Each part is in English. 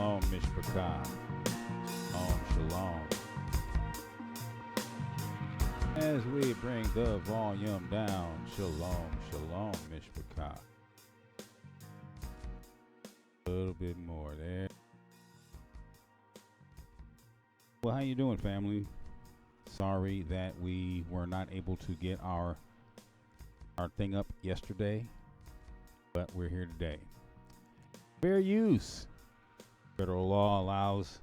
Shalom Mishpachah I. Shalom. As we bring the volume down, Shalom Mishpachah. A little bit more there. Well, how you doing, family? Sorry that we were not able to get our thing up yesterday, but we're here today. Fair use. Federal law allows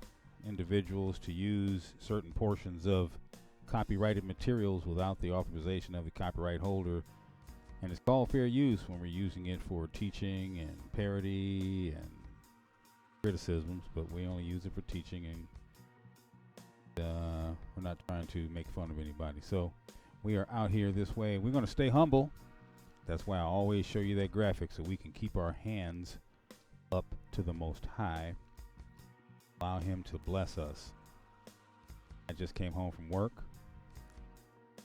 individuals to use certain portions of copyrighted materials without the authorization of the copyright holder, and it's called fair use when we're using it for teaching and parody and criticisms, but we only use it for teaching, and we're not trying to make fun of anybody. So we are out here this way. We're going to stay humble. That's why I always show you that graphic, so we can keep our hands up to the Most High, allow Him to bless us. I just came home from work.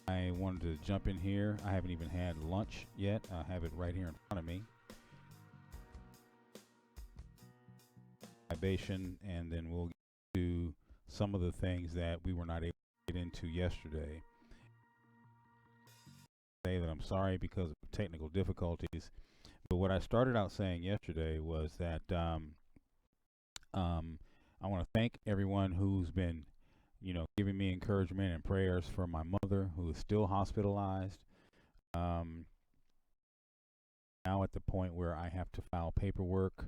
I wanted to jump in here. I haven't even had lunch yet. I have it right here in front of me. Libation, and then we'll get to some of the things that we were not able to get into yesterday. Say that I'm sorry because of technical difficulties. But what I started out saying yesterday was that I want to thank everyone who's been, giving me encouragement and prayers for my mother, who is still hospitalized. Now at the point where I have to file paperwork.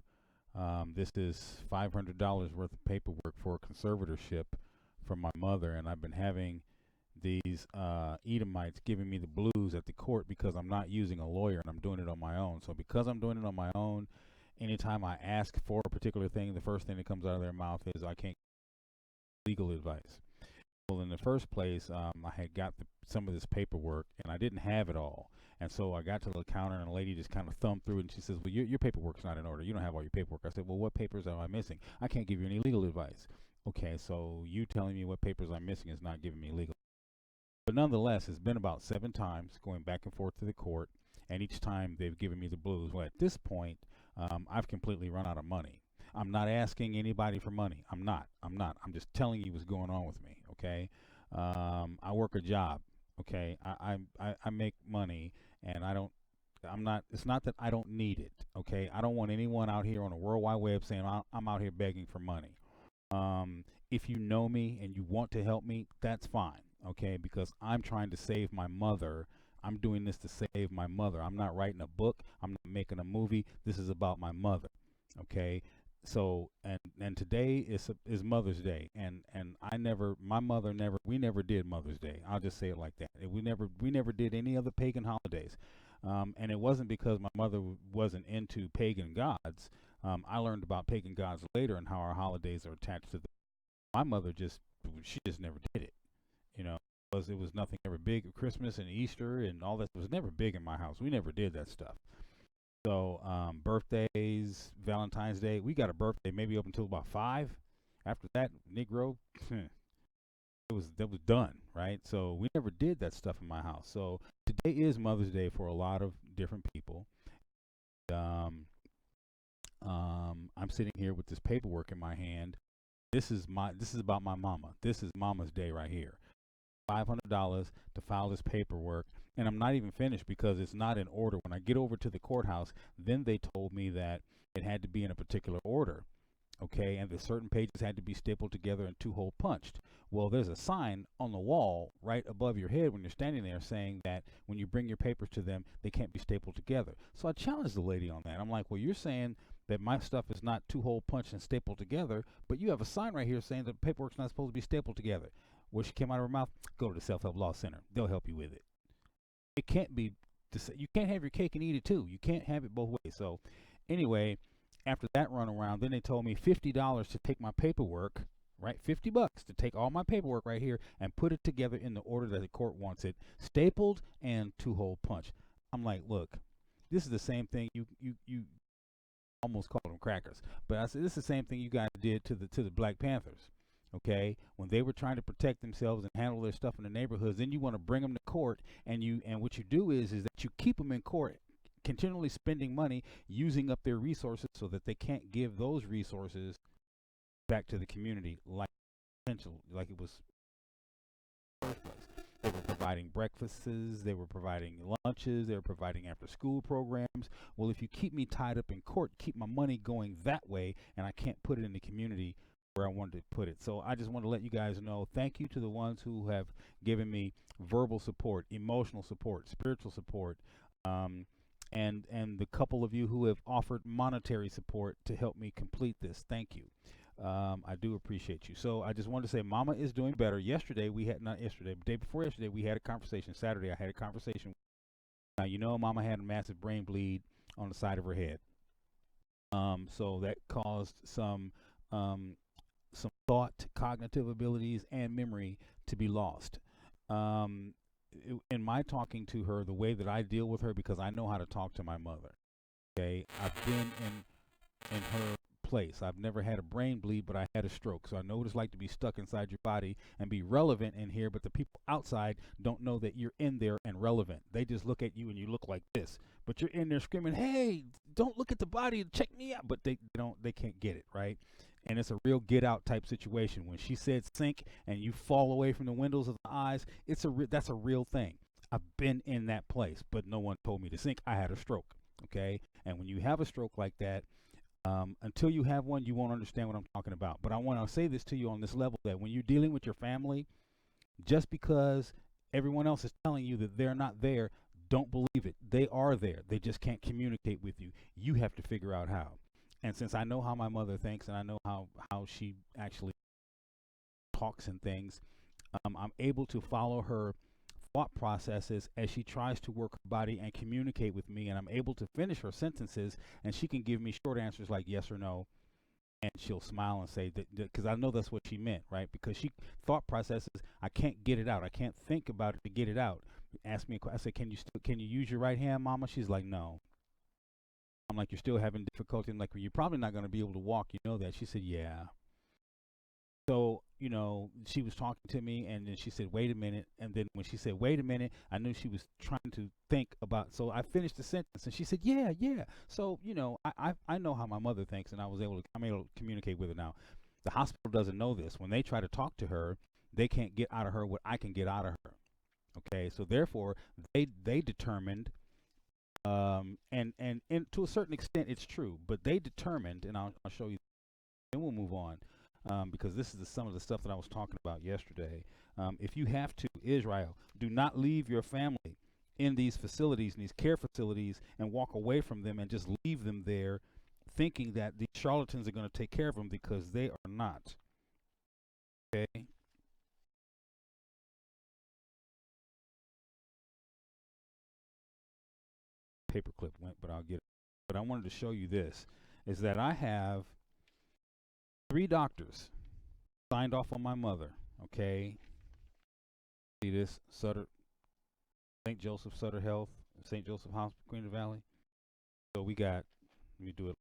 This is $500 worth of paperwork for a conservatorship from my mother, and I've been having these Edomites giving me the blues at the court because I'm not using a lawyer and I'm doing it on my own. So because I'm doing it on my own, anytime I ask for a particular thing, the first thing that comes out of their mouth is I can't give legal advice. Well, in the first place, I had got some of this paperwork and I didn't have it all. And so I got to the counter and a lady just kind of thumbed through it and she says, well, your paperwork's not in order. You don't have all your paperwork. I said, well, what papers am I missing? I can't give you any legal advice. Okay, so you telling me what papers I'm missing is not giving me legal. But nonetheless, it's been about 7 times going back and forth to the court, and each time they've given me the blues. Well, at this point, I've completely run out of money. I'm not asking anybody for money. I'm not. I'm just telling you what's going on with me, okay? I work a job, okay? I make money, and it's not that I don't need it, okay? I don't want anyone out here on the World Wide Web saying I'm out here begging for money. If you know me and you want to help me, that's fine. Okay, because I'm trying to save my mother. I'm doing this to save my mother. I'm not writing a book. I'm not making a movie. This is about my mother. Okay, so and today is Mother's Day, and we never did Mother's Day. I'll just say it like that. We never did any other pagan holidays, and it wasn't because my mother wasn't into pagan gods. I learned about pagan gods later and how our holidays are attached to them. My mother she just never did it. It was nothing ever big. Christmas and Easter and all that was never big in my house. We never did that stuff. So birthdays, Valentine's Day, we got a birthday maybe up until about 5. After that, Negro, that was done, right? So we never did that stuff in my house. So today is Mother's Day for a lot of different people. I'm sitting here with this paperwork in my hand. This is about my mama. This is Mama's Day right here. $500 to file this paperwork, and I'm not even finished because it's not in order. When I get over to the courthouse, then they told me that it had to be in a particular order, okay, and the certain pages had to be stapled together and 2-hole punched. Well, there's a sign on the wall right above your head when you're standing there saying that when you bring your papers to them, they can't be stapled together. So I challenged the lady on that. I'm like, well, you're saying that my stuff is not 2-hole punched and stapled together, but you have a sign right here saying that paperwork's not supposed to be stapled together. Well, she came out of her mouth, go to the Self-Help Law Center. They'll help you with it. It can't be, you can't have your cake and eat it too. You can't have it both ways. So anyway, after that run around, then they told me $50 to take my paperwork, right? $50 to take all my paperwork right here and put it together in the order that the court wants it, stapled and 2-hole punched. I'm like, look, this is the same thing you almost called them crackers, but I said this is the same thing you guys did to the Black Panthers. Okay, when they were trying to protect themselves and handle their stuff in the neighborhoods, then you want to bring them to court, and what you do is that you keep them in court, continually spending money, using up their resources so that they can't give those resources back to the community like potential, like it was first place. They were providing breakfasts, they were providing lunches, they were providing after school programs. Well, if you keep me tied up in court, keep my money going that way, and I can't put it in the community where I wanted to put it. So I just want to let you guys know, thank you to the ones who have given me verbal support, emotional support, spiritual support, um, and the couple of you who have offered monetary support to help me complete this. Thank you. I do appreciate you. So I just wanted to say Mama is doing better. Yesterday we had, not yesterday, but day before yesterday, we had a conversation. Saturday I had a conversation. Now, you know, Mama had a massive brain bleed on the side of her head. So that caused um, some thought, cognitive abilities, and memory to be lost. Um, in my talking to her, the way that I deal with her, because I know how to talk to my mother. Okay, I've been in her place. I've never had a brain bleed, but I had a stroke. So I know what it's like to be stuck inside your body and be relevant in here, but the people outside don't know that you're in there and relevant. They just look at you and you look like this. But you're in there screaming, "Hey, don't look at the body, check me out." But they can't get it, right? And it's a real get out type situation. When she said sink and you fall away from the windows of the eyes, that's a real thing. I've been in that place, but no one told me to sink. I had a stroke. Okay. And when you have a stroke like that, until you have one, you won't understand what I'm talking about. But I want to say this to you on this level, that when you're dealing with your family, just because everyone else is telling you that they're not there, don't believe it. They are there. They just can't communicate with you. You have to figure out how. And since I know how my mother thinks and I know how she actually talks and things, I'm able to follow her thought processes as she tries to work her body and communicate with me, and I'm able to finish her sentences, and she can give me short answers like yes or no, and she'll smile and say that, because I know that's what she meant, right? Because she thought processes, I can't get it out, I can't think about it to get it out. Ask me a question. I said, can you use your right hand, Mama? She's like, no. I'm like, you're still having difficulty. I'm like, well, you're probably not going to be able to walk, you know that? She said, yeah. So, you know, she was talking to me, and then she said, wait a minute. And then when she said, wait a minute, I knew she was trying to think about. So I finished the sentence, and she said, yeah, yeah. So, you know, I know how my mother thinks, and I'm able to communicate with her now. The hospital doesn't know this. When they try to talk to her, they can't get out of her what I can get out of her. Okay, so therefore, they determined, and to a certain extent, it's true, but they determined, and I'll show you, then we'll move on. Because this is some of the stuff that I was talking about yesterday. If you have to, Israel, do not leave your family in these facilities, in these care facilities, and walk away from them and just leave them there thinking that these charlatans are going to take care of them, because they are not. Okay? Paperclip went, but I'll get it. But I wanted to show you this, is that I have 3 doctors signed off on my mother, okay? See this? St. Joseph Sutter Health, St. Joseph Hospital, Queen of the Valley. So we got, let me do it,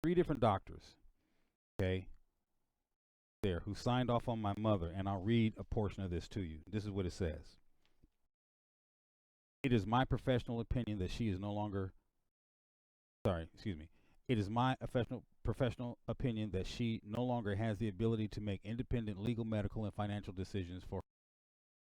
3 different doctors, okay, there, who signed off on my mother, and I'll read a portion of this to you. This is what it says. It is my professional opinion that she is no longer, it is my professional opinion that she no longer has the ability to make independent legal, medical, and financial decisions for.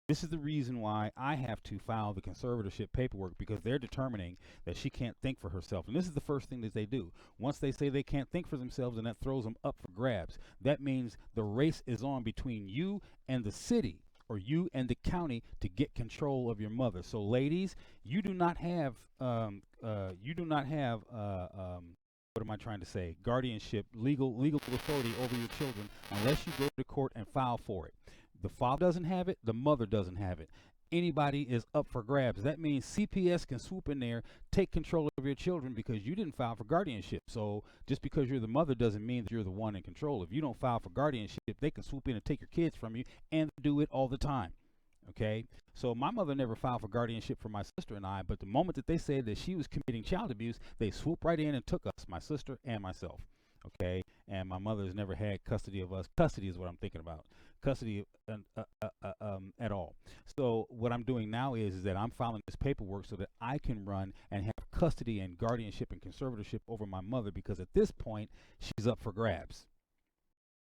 This is the reason why I have to file the conservatorship paperwork, because they're determining that she can't think for herself. And this is the first thing that they do. Once they say they can't think for themselves, and that throws them up for grabs, that means the race is on between you and the city, or you and the county, to get control of your mother. So ladies, you do not have what am I trying to say? Guardianship, legal authority over your children, unless you go to court and file for it. The father doesn't have it, the mother doesn't have it. Anybody is up for grabs. That means CPS can swoop in there, take control of your children, because you didn't file for guardianship. So just because you're the mother doesn't mean that you're the one in control. If you don't file for guardianship, they can swoop in and take your kids from you, and do it all the time. Okay, so my mother never filed for guardianship for my sister and I, but the moment that they said that she was committing child abuse, they swooped right in and took us, my sister and myself. Okay, and my mother has never had custody of us. Custody is what I'm thinking about. Custody at all. So what I'm doing now is that I'm filing this paperwork so that I can run and have custody and guardianship and conservatorship over my mother, because at this point she's up for grabs.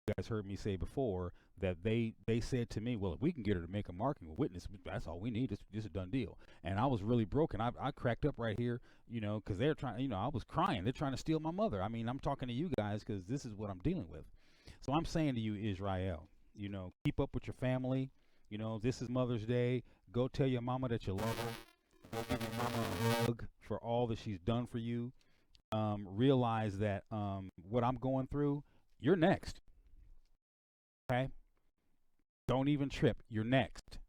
You guys heard me say before that they said to me, well, if we can get her to make a marking witness, that's all we need. It's a done deal. And I was really broken. I cracked up right here, because they're trying, I was crying. They're trying to steal my mother. I mean, I'm talking to you guys because this is what I'm dealing with. So I'm saying to you, Israel, keep up with your family. This is Mother's Day. Go tell your mama that you love her. Go give your mama a hug for all that she's done for you. Realize that what I'm going through, you're next. Okay? Don't even trip. You're next.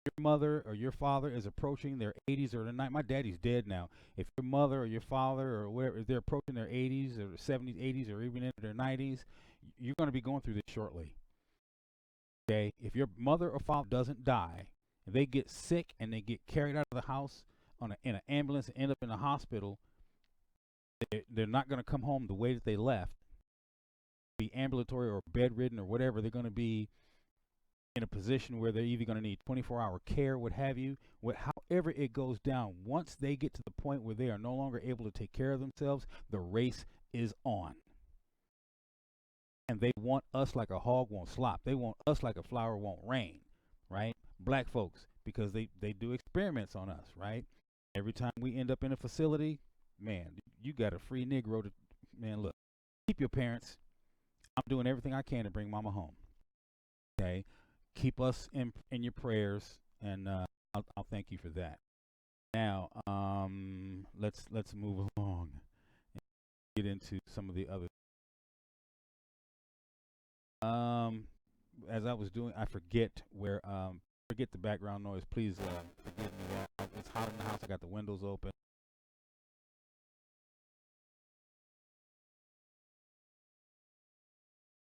Your mother or your father is approaching their 80s or their 90s. My daddy's dead now. If your mother or your father or whatever, if they're approaching their 80s or 70s, 80s, or even into their 90s, you're going to be going through this shortly. Okay? If your mother or father doesn't die, if they get sick and they get carried out of the house in an ambulance and end up in the hospital, they're not going to come home the way that they left. Be ambulatory or bedridden or whatever. They're going to be in a position where they're either going to need 24-hour care, what have you. However it goes down, once they get to the point where they are no longer able to take care of themselves, the race is on. And they want us like a hog won't slop. They want us like a flower won't rain, right? Black folks, because they do experiments on us, right? Every time we end up in a facility, man, you got a free Negro to, man, look, keep your parents. I'm doing everything I can to bring mama home. Okay? Keep us in your prayers, and I'll thank you for that. Now, let's move along and get into some of the other. As I was doing, I forget the background noise. Please forgive me that. It's hot in the house. I got the windows open.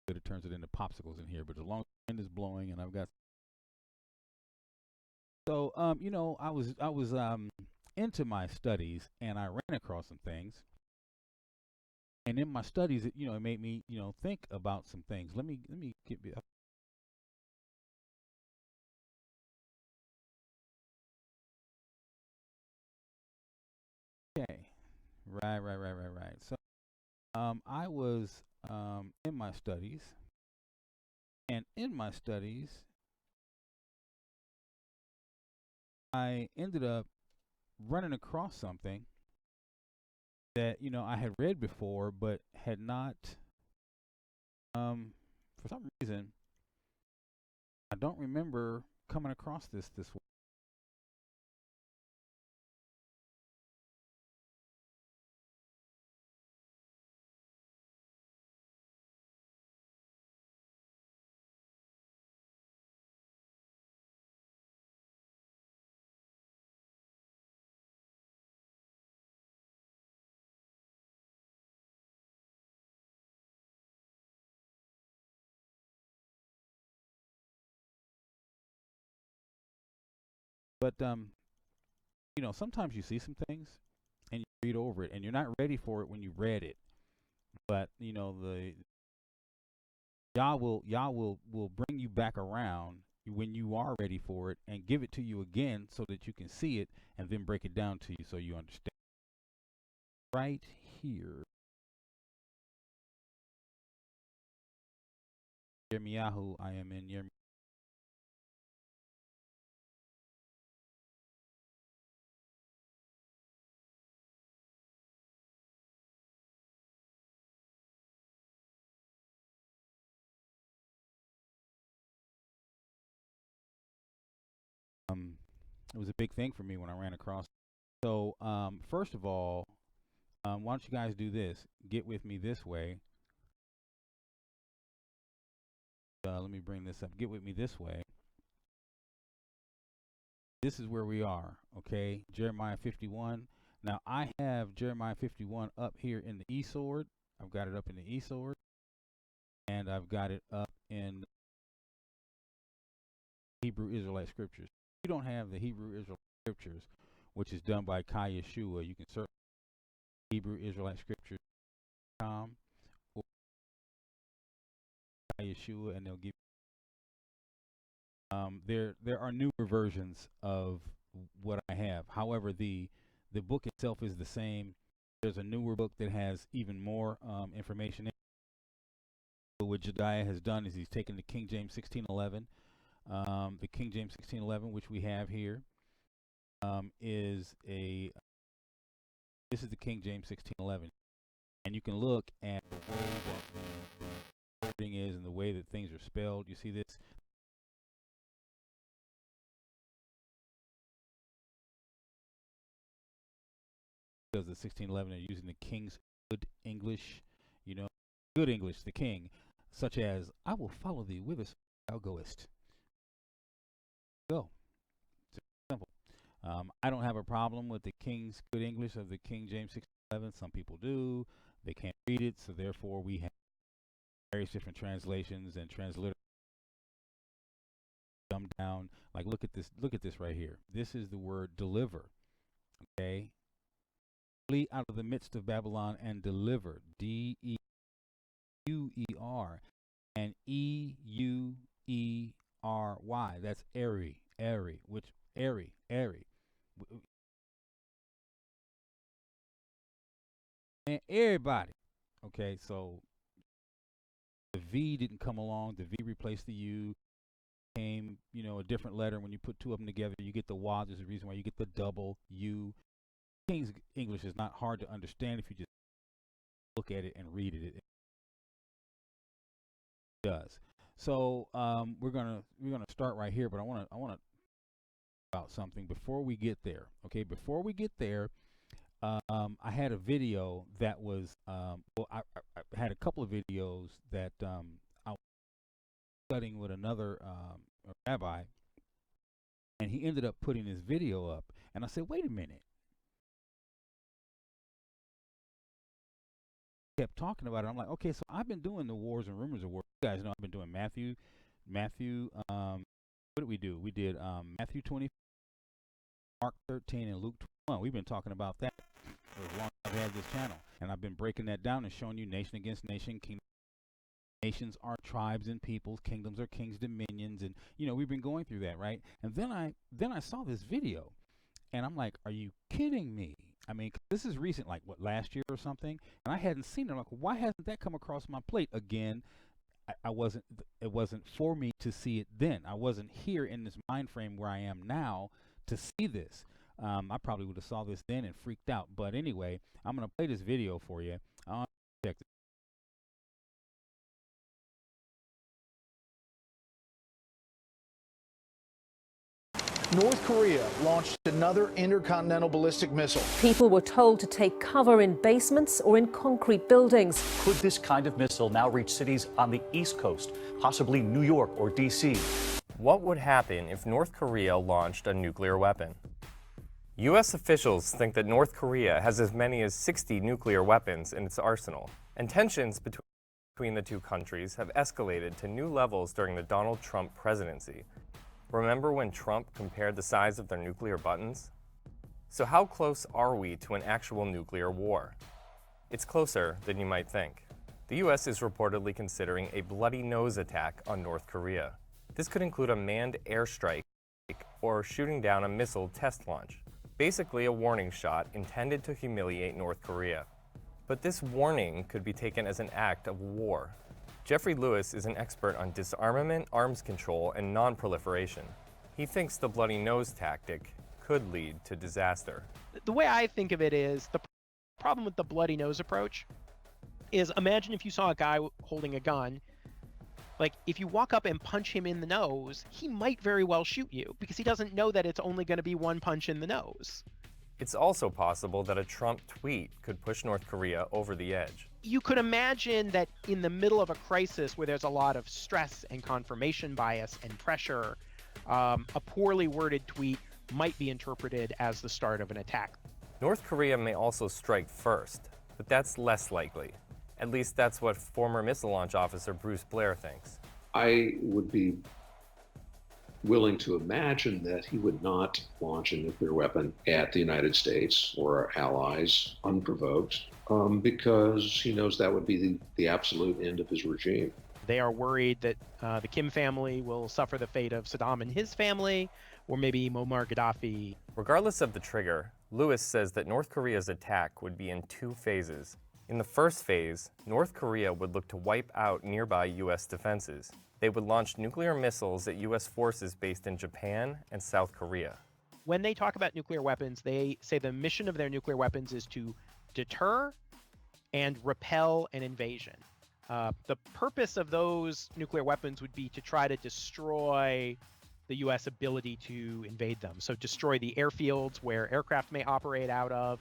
It turns it into popsicles in here, but as long as the wind is blowing and I've got. So, I was into my studies, and I ran across some things. And in my studies, it made me, think about some things. Let me get. Okay, right. So, I was in my studies, and in my studies, I ended up running across something that I had read before, but had not. For some reason, I don't remember coming across this way. But sometimes you see some things and you read over it, and you're not ready for it when you read it. But the Yah will bring you back around when you are ready for it, and give it to you again so that you can see it, and then break it down to you so you understand. Right here, Yirmiyahu, I am in Yirmiyahu. It was a big thing for me when I ran across. So, first of all, why don't you guys do this? Get with me this way. Let me bring this up. Get with me this way. This is where we are, okay? Jeremiah 51. Now, I have Jeremiah 51 up here in the eSword. I've got it up in the eSword. And I've got it up in Hebrew Israelite Scriptures. If you don't have the Hebrew Israelite Scriptures, which is done by Yeshua, you can search Hebrew Israelite Scriptures.com or Yeshua, and they'll give. There are newer versions of what I have. However, the The book itself is the same. There's a newer book that has even more information in it. But what Jediah has done is he's taken the King James 1611. The King James 1611, which we have here, is a this is the King James 1611, and you can look at the way that the wording is and the way that things are spelled. You see this? Because the 1611 are using the King's good English, you know, good English, the King, such as "I will follow thee whither thou goest." Go. It's simple. I don't have a problem with the King's good English of the King James 1611. Some people do. They can't read it, so therefore we have various different translations and transliteration dumbed down. Like look at this. Look at this right here. This is the word deliver. Okay. Flee out of the midst of Babylon and deliver. D-E-U-E-R and E-U-E-R-Y. That's airy, airy, which airy, airy. And everybody. Okay, so the V didn't come along. The V replaced the U. Came, you know, a different letter. When you put two of them together, you get the Y. There's a reason why you get the double U. King's English is not hard to understand if you just look at it and read it. It does. So we're gonna start right here, but I wanna about something before we get there. Okay, before we get there, I had a video that was well, I had a couple of videos that I was studying with another rabbi, and he ended up putting his video up, and I said, wait a minute. Kept talking about it. I'm like, okay, so I've been doing the wars and rumors of war. You guys know I've been doing Matthew. What did we do? We did Matthew 20, Mark 13, and Luke 21. We've been talking about that for as long as I've had this channel, and I've been breaking that down and showing you nation against nation, nations are tribes and peoples, kingdoms are kings, dominions, and you know we've been going through that, right? And then I saw this video, and I'm like, are you kidding me? I mean, this is recent, like what, last year or something, and I hadn't seen it. I'm like, why hasn't that come across my plate again? I wasn't. It wasn't for me to see it then. I wasn't here in this mind frame where I am now to see this. I probably would have saw this then and freaked out. But anyway, I'm gonna play this video for you. Check this. North Korea launched another intercontinental ballistic missile. People were told to take cover in basements or in concrete buildings. Could this kind of missile now reach cities on the East Coast, possibly New York or D.C.? What would happen if North Korea launched a nuclear weapon? U.S. officials think that North Korea has as many as 60 nuclear weapons in its arsenal, and tensions between the two countries have escalated to new levels during the Donald Trump presidency. Remember when Trump compared the size of their nuclear buttons? So how close are we to an actual nuclear war? It's closer than you might think. The U.S. is reportedly considering a bloody nose attack on North Korea. This could include a manned airstrike or shooting down a missile test launch. Basically a warning shot intended to humiliate North Korea. But this warning could be taken as an act of war. Jeffrey Lewis is an expert on disarmament, arms control, and non-proliferation. He thinks the bloody nose tactic could lead to disaster. The way I think of it is the problem with the bloody nose approach is, imagine if you saw a guy holding a gun. Like, if you walk up and punch him in the nose, he might very well shoot you because he doesn't know that it's only going to be one punch in the nose. It's also possible that a Trump tweet could push North Korea over the edge. You could imagine that in the middle of a crisis where there's a lot of stress and confirmation bias and pressure, a poorly worded tweet might be interpreted as the start of an attack. North Korea may also strike first, but that's less likely. At least that's what former missile launch officer Bruce Blair thinks. I would be willing to imagine that he would not launch a nuclear weapon at the United States or our allies unprovoked, because he knows that would be the absolute end of his regime. They are worried that the Kim family will suffer the fate of Saddam and his family, or maybe Muammar Gaddafi. Regardless of the trigger, Lewis says that North Korea's attack would be in 2 phases. In the first phase, North Korea would look to wipe out nearby U.S. defenses. They would launch nuclear missiles at U.S. forces based in Japan and South Korea. When they talk about nuclear weapons, they say the mission of their nuclear weapons is to deter and repel an invasion. The purpose of those nuclear weapons would be to try to destroy the U.S. ability to invade them. So destroy the airfields where aircraft may operate out of,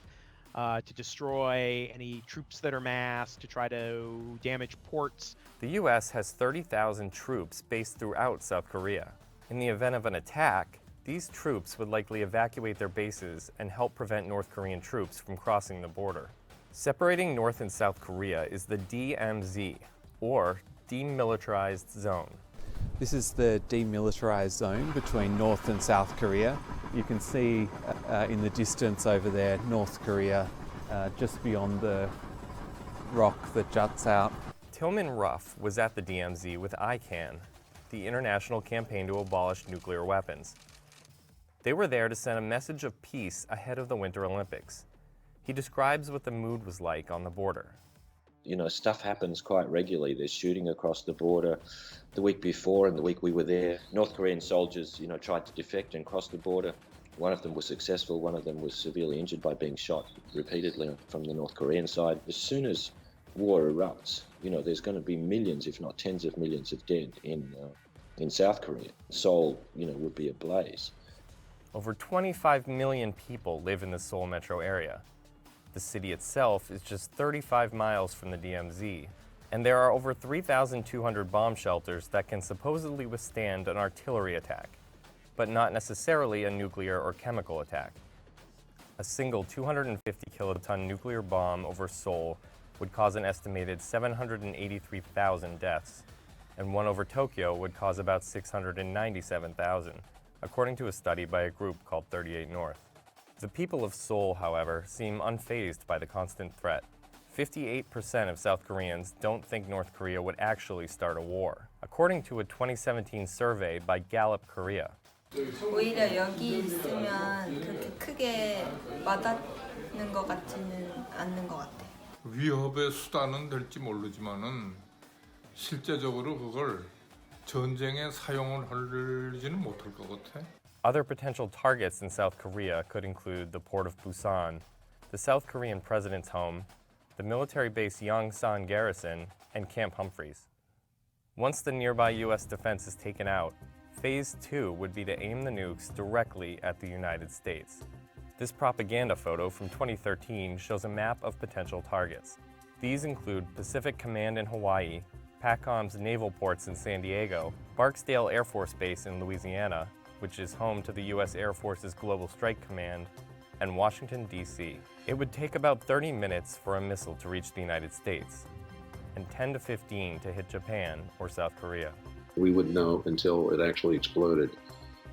to destroy any troops that are massed, to try to damage ports. The U.S. has 30,000 troops based throughout South Korea. In the event of an attack, these troops would likely evacuate their bases and help prevent North Korean troops from crossing the border. Separating North and South Korea is the DMZ, or Demilitarized Zone. This is the demilitarized zone between North and South Korea. You can see in the distance over there, North Korea, just beyond the rock that juts out. Tillman Ruff was at the DMZ with ICAN, the International Campaign to Abolish Nuclear Weapons. They were there to send a message of peace ahead of the Winter Olympics. He describes what the mood was like on the border. You know, stuff happens quite regularly. There's shooting across the border. The week before and the week we were there, North Korean soldiers, tried to defect and cross the border. One of them was successful. One of them was severely injured by being shot repeatedly from the North Korean side. As soon as war erupts, there's going to be millions, if not tens of millions of dead in South Korea. Seoul, would be ablaze. Over 25 million people live in the Seoul metro area. The city itself is just 35 miles from the DMZ, and there are over 3,200 bomb shelters that can supposedly withstand an artillery attack, but not necessarily a nuclear or chemical attack. A single 250 kiloton nuclear bomb over Seoul would cause an estimated 783,000 deaths, and one over Tokyo would cause about 697,000, according to a study by a group called 38 North. The people of Seoul, however, seem unfazed by the constant threat. 58% of South Koreans don't think North Korea would actually start a war, according to a 2017 survey by Gallup Korea. 오히려 여기 있으면 그렇게 크게 와닿는 것 같지는 않는 것 같아. 위협의 수단은 될지 모르지만은 실제적으로 그걸 전쟁에 사용을 하지는 못할 것 같아. Other potential targets in South Korea could include the port of Busan, the South Korean president's home, the military base Yongsan Garrison, and Camp Humphreys. Once the nearby U.S. defense is taken out, Phase 2 would be to aim the nukes directly at the United States. This propaganda photo from 2013 shows a map of potential targets. These include Pacific Command in Hawaii, PACOM's naval ports in San Diego, Barksdale Air Force Base in Louisiana, which is home to the U.S. Air Force's Global Strike Command, and Washington, D.C. It would take about 30 minutes for a missile to reach the United States, and 10 to 15 to hit Japan or South Korea. We wouldn't know until it actually exploded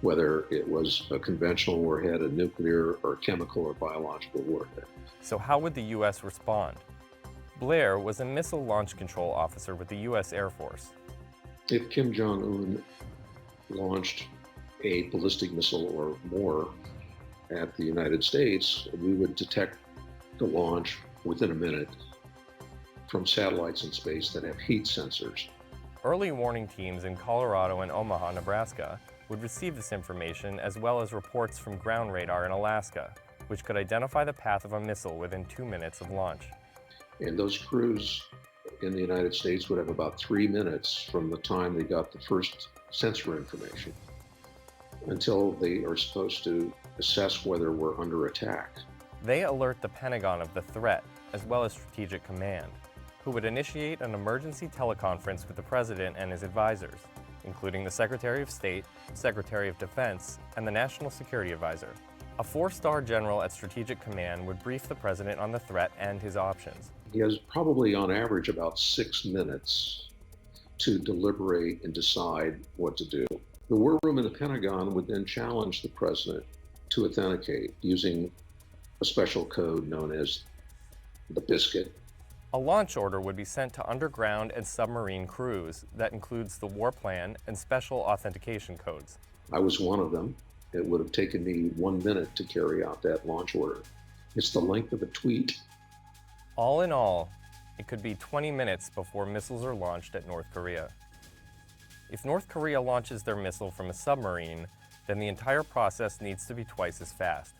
whether it was a conventional warhead, a nuclear or chemical or biological warhead. So how would the U.S. respond? Blair was a missile launch control officer with the U.S. Air Force. If Kim Jong-un launched a ballistic missile or more at the United States, we would detect the launch within a minute from satellites in space that have heat sensors. Early warning teams in Colorado and Omaha, Nebraska, would receive this information as well as reports from ground radar in Alaska, which could identify the path of a missile within 2 minutes of launch. And those crews in the United States would have about 3 minutes from the time they got the first sensor information until they are supposed to assess whether we're under attack. They alert the Pentagon of the threat, as well as Strategic Command, who would initiate an emergency teleconference with the President and his advisors, including the Secretary of State, Secretary of Defense, and the National Security Advisor. A 4-star general at Strategic Command would brief the President on the threat and his options. He has probably on average about 6 minutes to deliberate and decide what to do. The war room in the Pentagon would then challenge the President to authenticate using a special code known as the Biscuit. A launch order would be sent to underground and submarine crews that includes the war plan and special authentication codes. I was one of them. It would have taken me 1 minute to carry out that launch order. It's the length of a tweet. All in all, it could be 20 minutes before missiles are launched at North Korea. If North Korea launches their missile from a submarine, then the entire process needs to be twice as fast.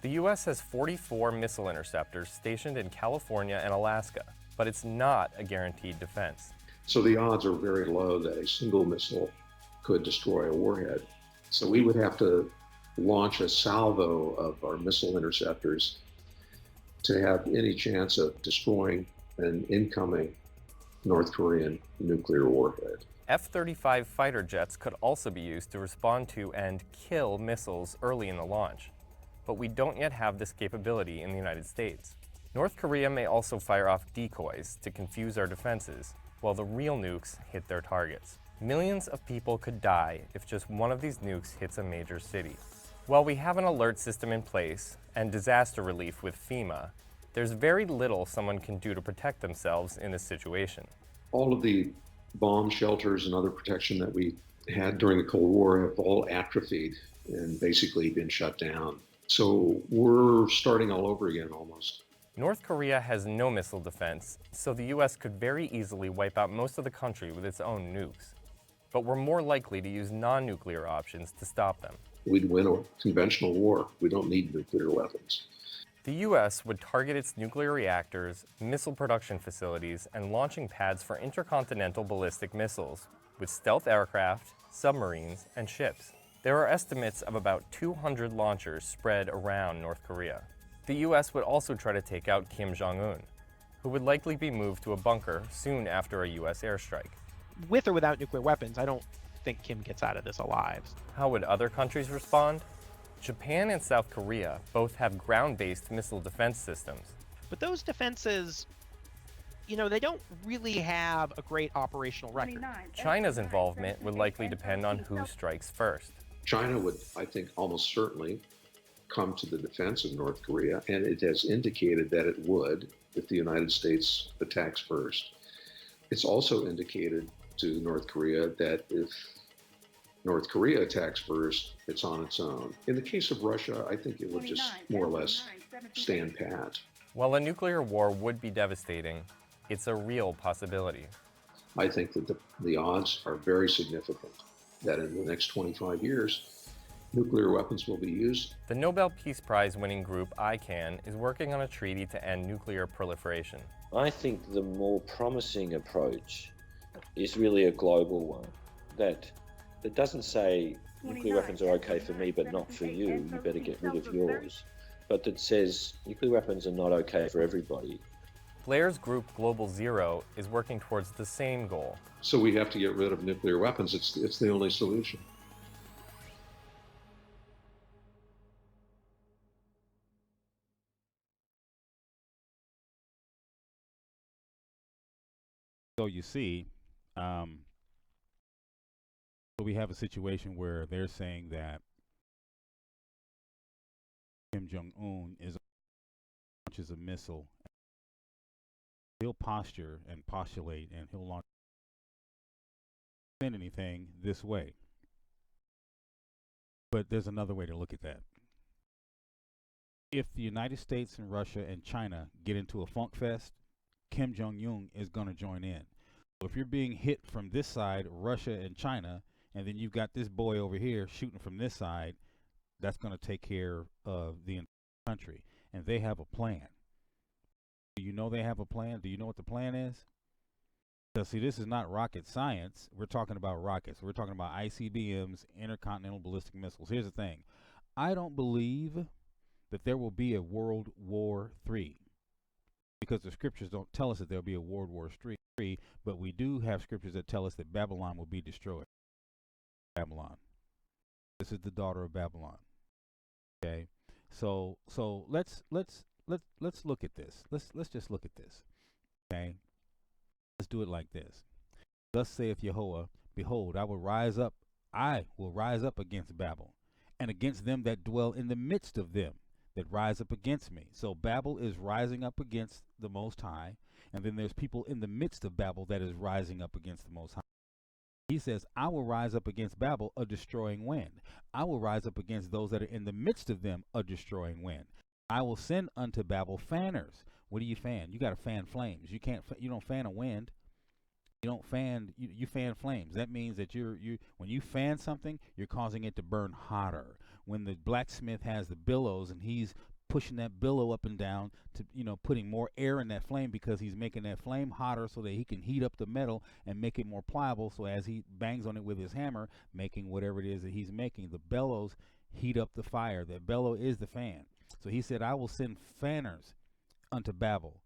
The US has 44 missile interceptors stationed in California and Alaska, but it's not a guaranteed defense. So the odds are very low that a single missile could destroy a warhead. So we would have to launch a salvo of our missile interceptors to have any chance of destroying an incoming North Korean nuclear warhead. F-35 fighter jets could also be used to respond to and kill missiles early in the launch, but we don't yet have this capability in the United States. North Korea may also fire off decoys to confuse our defenses, while the real nukes hit their targets. Millions of people could die if just one of these nukes hits a major city. While we have an alert system in place and disaster relief with FEMA, there's very little someone can do to protect themselves in this situation. All of the bomb shelters and other protection that we had during the Cold War have all atrophied and basically been shut down. So we're starting all over again almost. North Korea has no missile defense, so the US could very easily wipe out most of the country with its own nukes. But we're more likely to use non-nuclear options to stop them. We'd win a conventional war. We don't need nuclear weapons. The US would target its nuclear reactors, missile production facilities, and launching pads for intercontinental ballistic missiles, with stealth aircraft, submarines, and ships. There are estimates of about 200 launchers spread around North Korea. The US would also try to take out Kim Jong-un, who would likely be moved to a bunker soon after a US airstrike. With or without nuclear weapons, I don't think Kim gets out of this alive. How would other countries respond? Japan and South Korea both have ground-based missile defense systems. But those defenses, they don't really have a great operational record. China's involvement would likely depend on who strikes first. China would, I think, almost certainly come to the defense of North Korea, and it has indicated that it would if the United States attacks first. It's also indicated to North Korea that if North Korea attacks first, it's on its own. In the case of Russia, I think it would just more or less stand pat. While a nuclear war would be devastating, it's a real possibility. I think that the odds are very significant that in the next 25 years, nuclear weapons will be used. The Nobel Peace Prize winning group ICAN is working on a treaty to end nuclear proliferation. I think the more promising approach is really a global one, that it doesn't say nuclear weapons are okay for me but not for you, you better get rid of yours, but that says nuclear weapons are not okay for everybody. Blair's group Global Zero is working towards the same goal. So we have to get rid of nuclear weapons. It's the only solution. So you see, so we have a situation where they're saying that Kim Jong-un launches a missile. He'll posture and postulate, and he'll launch send anything this way. But there's another way to look at that. If the United States and Russia and China get into a funk fest, Kim Jong-un is going to join in. So if you're being hit from this side, Russia and China, and then you've got this boy over here shooting from this side, that's going to take care of the entire country. And they have a plan. Do you know they have a plan? Do you know what the plan is? Because see, this is not rocket science. We're talking about rockets. We're talking about ICBMs, intercontinental ballistic missiles. Here's the thing. I don't believe that there will be a World War III, because the scriptures don't tell us that there'll be a World War III, but we do have scriptures that tell us that Babylon will be destroyed. Babylon. This is the daughter of Babylon. Okay, so let's look at this. Let's just look at this. Okay, let's do it like this. Thus saith Yahweh, behold, I will rise up against Babel, and against them that dwell in the midst of them that rise up against me. So Babel is rising up against the Most High, and then there's people in the midst of Babel that is rising up against the Most High. He says, I will rise up against Babel a destroying wind. I will rise up against those that are in the midst of them a destroying wind. I will send unto Babel fanners. What do you fan? You got to fan flames. You don't fan a wind. You don't fan, you fan flames. That means that when you fan something, you're causing it to burn hotter. When the blacksmith has the billows and he's pushing that billow up and down to, putting more air in that flame, because he's making that flame hotter so that he can heat up the metal and make it more pliable. So as he bangs on it with his hammer, making whatever it is that he's making, the bellows heat up the fire. That bellow is the fan. So he said, I will send fanners unto Babel,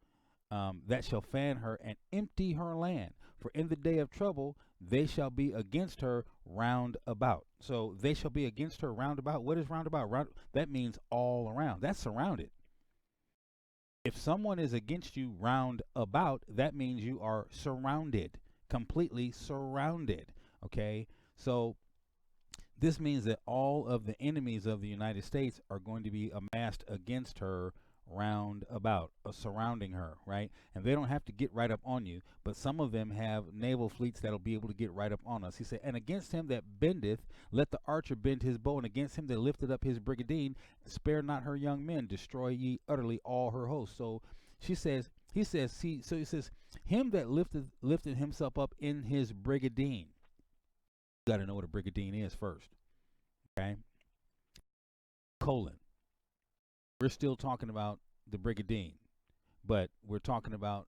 that shall fan her and empty her land. For in the day of trouble they shall be against her round about. So they shall be against her round about. What is round about? That means all around. That's surrounded. If someone is against you round about, that means you are surrounded, completely surrounded. Okay, so this means that all of the enemies of the United States are going to be amassed against her round about, surrounding her, right? And they don't have to get right up on you, but some of them have naval fleets that'll be able to get right up on us. He said, and against him that bendeth, let the archer bend his bow, and against him that lifted up his brigandine, spare not her young men, destroy ye utterly all her hosts. So he says, him that lifted himself up in his brigandine. You got to know what a brigandine is first, okay? Colon. We're still talking about the brigandine, but we're talking about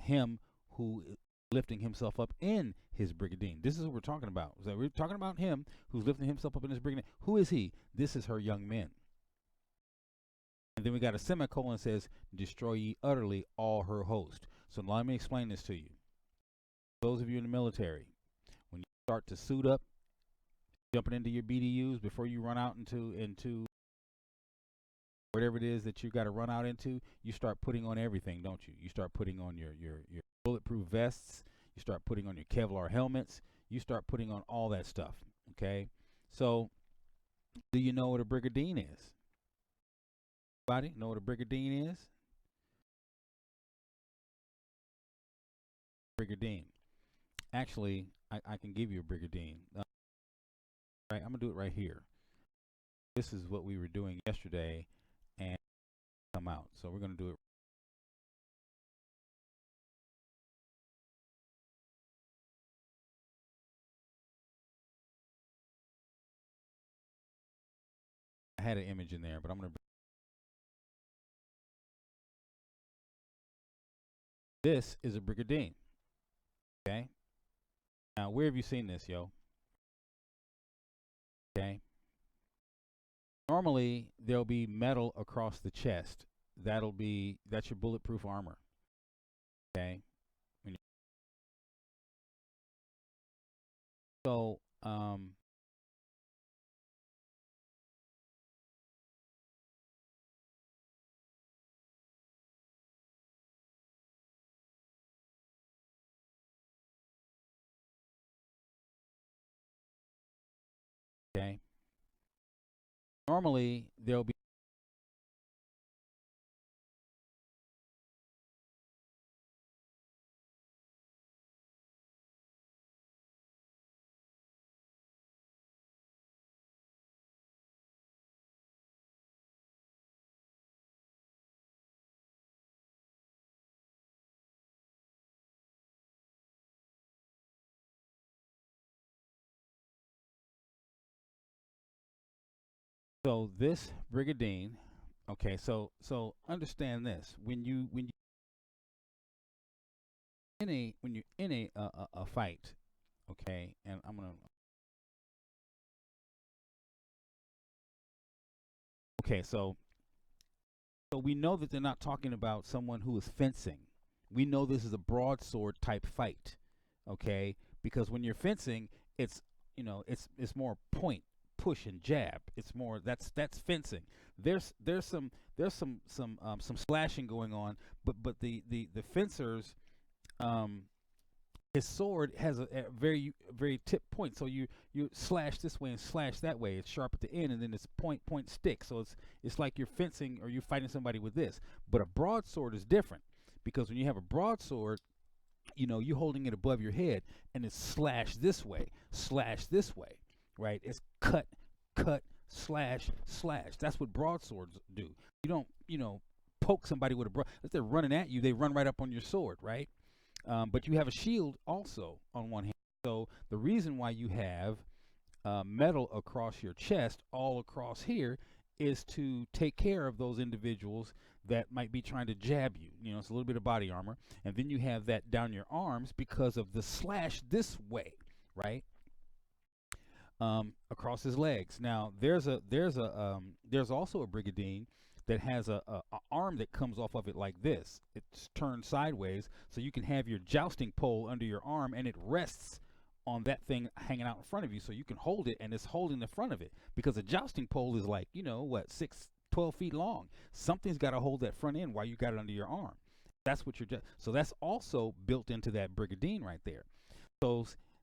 him who is lifting himself up in his brigandine. This is what we're talking about. So we're talking about him who's lifting himself up in his brigandine. Who is he? This is her young men. And then we got a semicolon that says, destroy ye utterly all her host. So let me explain this to you. Those of you in the military, when you start to suit up, jumping into your BDUs before you run out into whatever it is that you got to run out into, you start putting on everything, don't you? You start putting on your bulletproof vests. You start putting on your Kevlar helmets. You start putting on all that stuff, okay? So do you know what a brigandine is? Anybody know what a brigandine is? Brigandine. Actually, I can give you a brigandine. Right, I'm going to do it right here. This is what we were doing yesterday, and come out. So we're going to do it. I had an image in there, but I'm going to. This is a brigandine. Okay. Now, where have you seen this, yo? Okay. Normally, there'll be metal across the chest. That's your bulletproof armor. Okay. So, okay. Normally, there'll be so this brigandine. Okay, so understand this. When you're in a fight, okay, and I'm gonna. Okay, so we know that they're not talking about someone who is fencing. We know this is a broadsword type fight, okay? Because when you're fencing, it's more point, push, and jab. It's more that's fencing. There's some slashing going on, but the fencers, his sword has a very tip point. So you slash this way and slash that way. It's sharp at the end, and then it's point stick. So it's like you're fencing or you're fighting somebody with this. But a broadsword is different, because when you have a broadsword, you know, you're holding it above your head and it's slash this way, right? It's cut, slash. That's what broadswords do. You don't, you know, poke somebody with a broad. If they're running at you, they run right up on your sword, right? But you have a shield also on one hand. So the reason why you have metal across your chest, all across here, is to take care of those individuals that might be trying to jab you. You know, it's a little bit of body armor. And then you have that down your arms because of the slash this way, right? Across his legs. Now, there's also a brigandine that has a arm that comes off of it like this. It's turned sideways, so you can have your jousting pole under your arm, and it rests on that thing hanging out in front of you, so you can hold it, and it's holding the front of it. Because a jousting pole is like, you know, what, 12 feet long. Something's got to hold that front end while you got it under your arm. That's what so that's also built into that brigandine right there.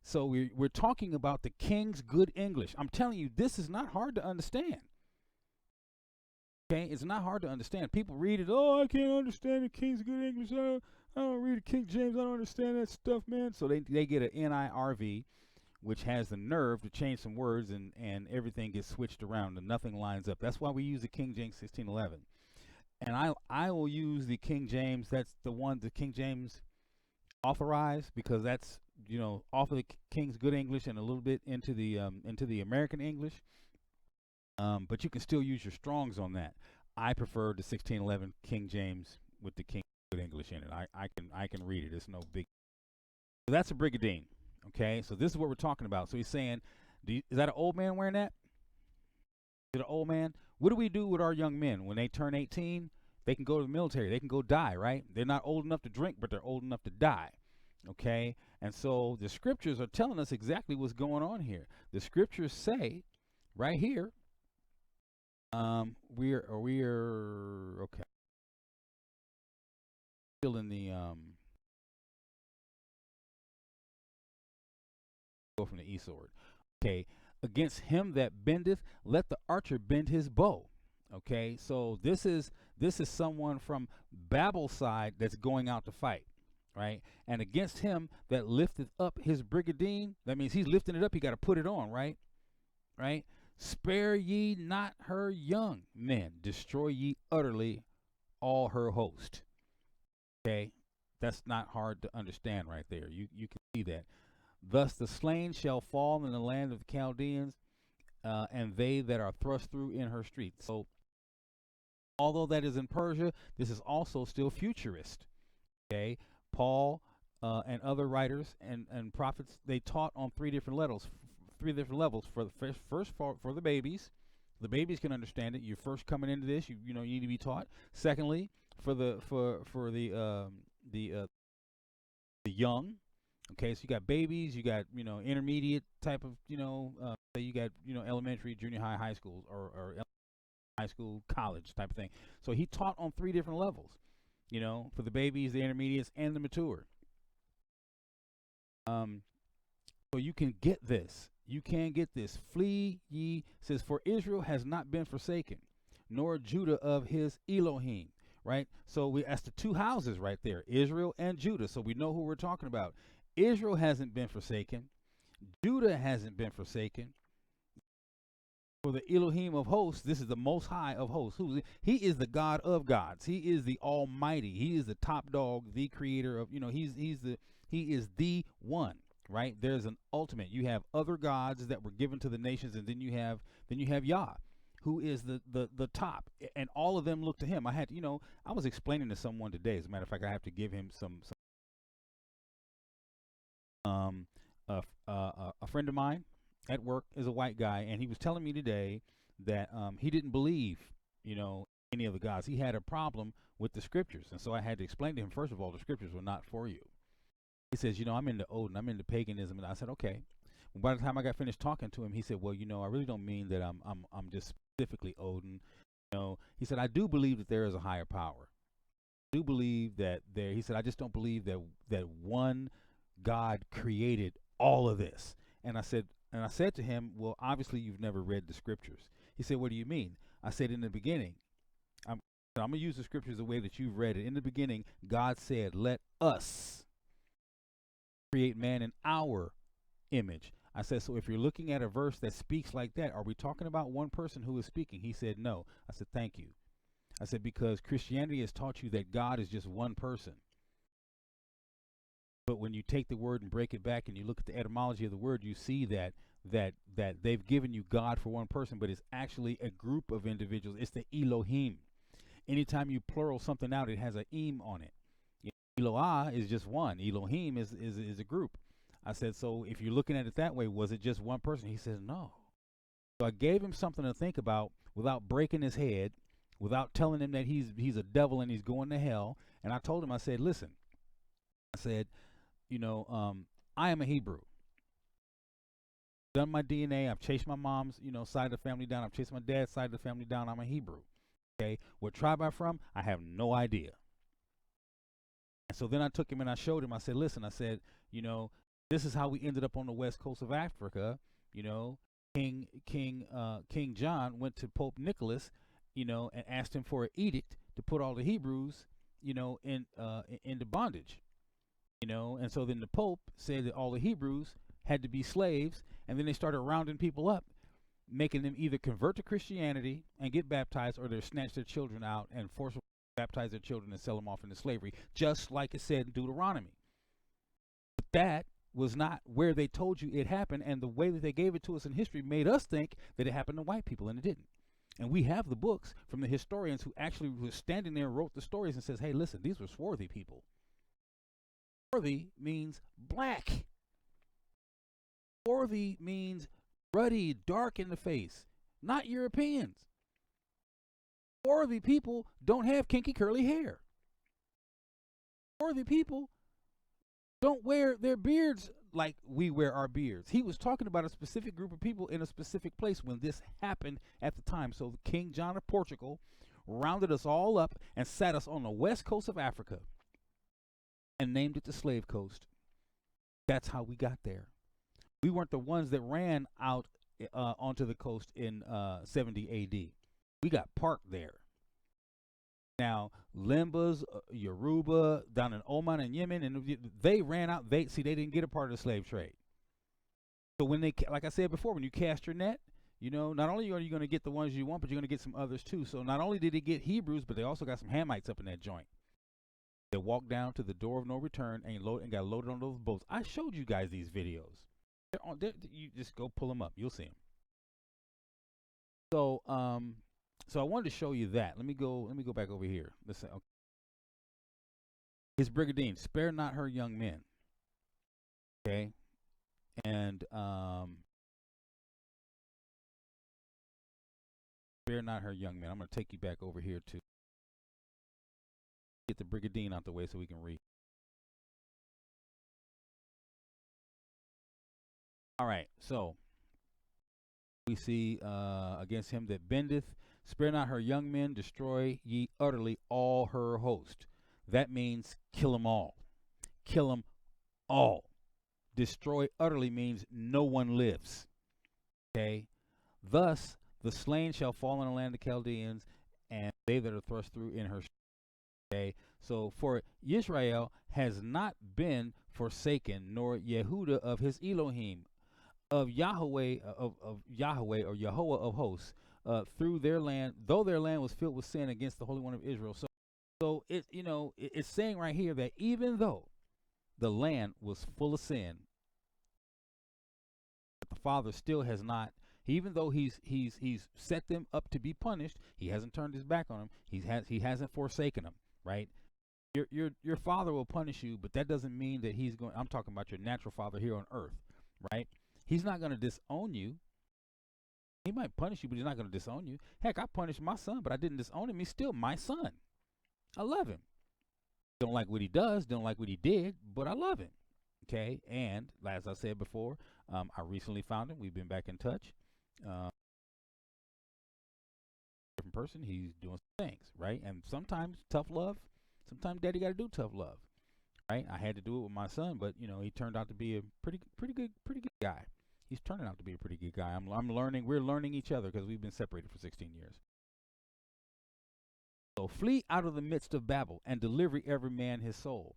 So we're talking about the King's good English. I'm telling you, this is not hard to understand. Okay, it's not hard to understand. People read it. Oh, I can't understand the King's good English. I don't read the King James. I don't understand that stuff, man. So they get an NIRV, which has the nerve to change some words, and everything gets switched around and nothing lines up. That's why we use the King James 1611. And I will use the King James. That's the one the King James authorized, because that's, you know, off of the King's good English and a little bit into the American English. But you can still use your Strongs on that. I prefer the 1611 King James with the King good English in it. I can read it. It's no big. So that's a brigandine. Okay, so this is what we're talking about. So he's saying, is that an old man wearing that? Is it an old man? What do we do with our young men when they turn 18? They can go to the military. They can go die, right? They're not old enough to drink, but they're old enough to die. Okay, and so the scriptures are telling us exactly what's going on here. The scriptures say, right here, we're okay. Still in the go from the eastward. Okay, against him that bendeth, let the archer bend his bow. Okay, so this is someone from Babel's side that's going out to fight, right? And against him that lifteth up his brigandine, that means he's lifting it up. He got to put it on, right? Right? Spare ye not her young men, destroy ye utterly all her host. Okay, that's not hard to understand right there. You can see that. Thus the slain shall fall in the land of the Chaldeans, and they that are thrust through in her streets. So, although that is in Persia, this is also still futurist. Okay, Paul and other writers and prophets, they taught on three different levels. For the first for the babies. The babies can understand it. You're first coming into this, you need to be taught. Secondly, for the young. Okay, so you got babies, you got intermediate type of say you got elementary, junior high, high school, or high school, college type of thing. So he taught on three different levels, for the babies, the intermediates, and the mature. So you can get this. You can get this. Flee ye, says, for Israel has not been forsaken, nor Judah of his Elohim. Right? So that's the two houses right there, Israel and Judah. So we know who we're talking about. Israel hasn't been forsaken. Judah hasn't been forsaken. For the Elohim of hosts, this is the Most High of hosts. He is the God of gods. He is the Almighty. He is the top dog, the creator of, he is the one. Right? There's an ultimate. You have other gods that were given to the nations, and then you have Yah, who is the top, and all of them look to him. I was explaining to someone today. As a matter of fact, I have to give him a friend of mine at work is a white guy, and he was telling me today that he didn't believe any of the gods. He had a problem with the scriptures, and so I had to explain to him, first of all, the scriptures were not for you. He says, I'm into Odin, I'm into paganism, and I said, okay. Well, by the time I got finished talking to him, he said, well, I really don't mean that I'm just specifically Odin. He said, I do believe that there is a higher power. I do believe that he said, I just don't believe that one God created all of this. And I said to him, well, obviously you've never read the scriptures. He said, what do you mean? I said, in the beginning, I'm going to use the scriptures the way that you've read it. In the beginning, God said, let us create man in our image. I said, so if you're looking at a verse that speaks like that, are we talking about one person who is speaking? He said, no. I said, thank you. I said, because Christianity has taught you that God is just one person. But when you take the word and break it back and you look at the etymology of the word, you see that they've given you God for one person, but it's actually a group of individuals. It's the Elohim. Anytime you plural something out, it has an im on it. Eloah is just one. Elohim is a group. I said, so if you're looking at it that way, was it just one person? He says, no. So I gave him something to think about without breaking his head, without telling him that he's a devil and he's going to hell. And I told him, I said, listen, I said, I am a Hebrew. Done my DNA. I've chased my mom's, side of the family down. I've chased my dad's side of the family down. I'm a Hebrew. Okay. What tribe I'm from, I have no idea. And so then I took him and I showed him. I said, listen, I said, this is how we ended up on the west coast of Africa. King John went to Pope Nicholas, and asked him for an edict to put all the Hebrews, into bondage. And so then the Pope said that all the Hebrews had to be slaves, and then they started rounding people up, making them either convert to Christianity and get baptized, or they snatch their children out and forcibly baptize their children and sell them off into slavery, just like it said in Deuteronomy. But that was not where they told you it happened, and the way that they gave it to us in history made us think that it happened to white people, and it didn't. And we have the books from the historians who actually were standing there and wrote the stories and says, hey, listen, these were swarthy people. Swarthy means black. Swarthy means ruddy, dark in the face, not Europeans. Swarthy people don't have kinky curly hair. Swarthy people don't wear their beards like we wear our beards. He was talking about a specific group of people in a specific place when this happened at the time. So King John of Portugal rounded us all up and sat us on the west coast of Africa and named it the Slave Coast. That's how we got there. We weren't the ones that ran out onto the coast in 70 AD. We got parked there. Now, Limbas, Yoruba, down in Oman and Yemen, and they ran out. They didn't get a part of the slave trade. So when they, like I said before, when you cast your net, not only are you going to get the ones you want, but you're going to get some others too. So not only did they get Hebrews, but they also got some Hamites up in that joint. They walked down to the door of no return and got loaded on those boats. I showed you guys these videos. You just go pull them up. You'll see them. So, so I wanted to show you that. Let me go back over here. Listen, okay. His brigandine, spare not her young men. Okay, and spare not her young men. I'm going to take you back over here to get the brigandine out the way so we can read. All right, so we see against him that bendeth, spare not her young men, destroy ye utterly all her host. That means kill them all. Kill them all. Destroy utterly means no one lives. Okay? Thus the slain shall fall in the land of Chaldeans, and they that are thrust through in her. Okay? So for Israel has not been forsaken, nor Yehuda of his Elohim, of Yahweh of Yahweh or Yehovah of hosts, through their land, though their land was filled with sin against the Holy One of Israel. So it it's saying right here that even though the land was full of sin, the Father still has not. Even though he's set them up to be punished, he hasn't turned his back on them. He hasn't forsaken them. Right? Your Father will punish you, but that doesn't mean that he's going. I'm talking about your natural father here on earth, right? He's not going to disown you. He might punish you, but he's not going to disown you. Heck, I punished my son, but I didn't disown him. He's still my son. I love him. Don't like what he does, don't like what he did, but I love him. Okay, and as I said before, I recently found him. We've been back in touch. Different person, he's doing some things, right? And sometimes tough love, sometimes daddy got to do tough love, right? I had to do it with my son, but he turned out to be a pretty good guy. He's turning out to be a pretty good guy. I'm learning. We're learning each other because we've been separated for 16 years. So flee out of the midst of Babel and deliver every man his soul.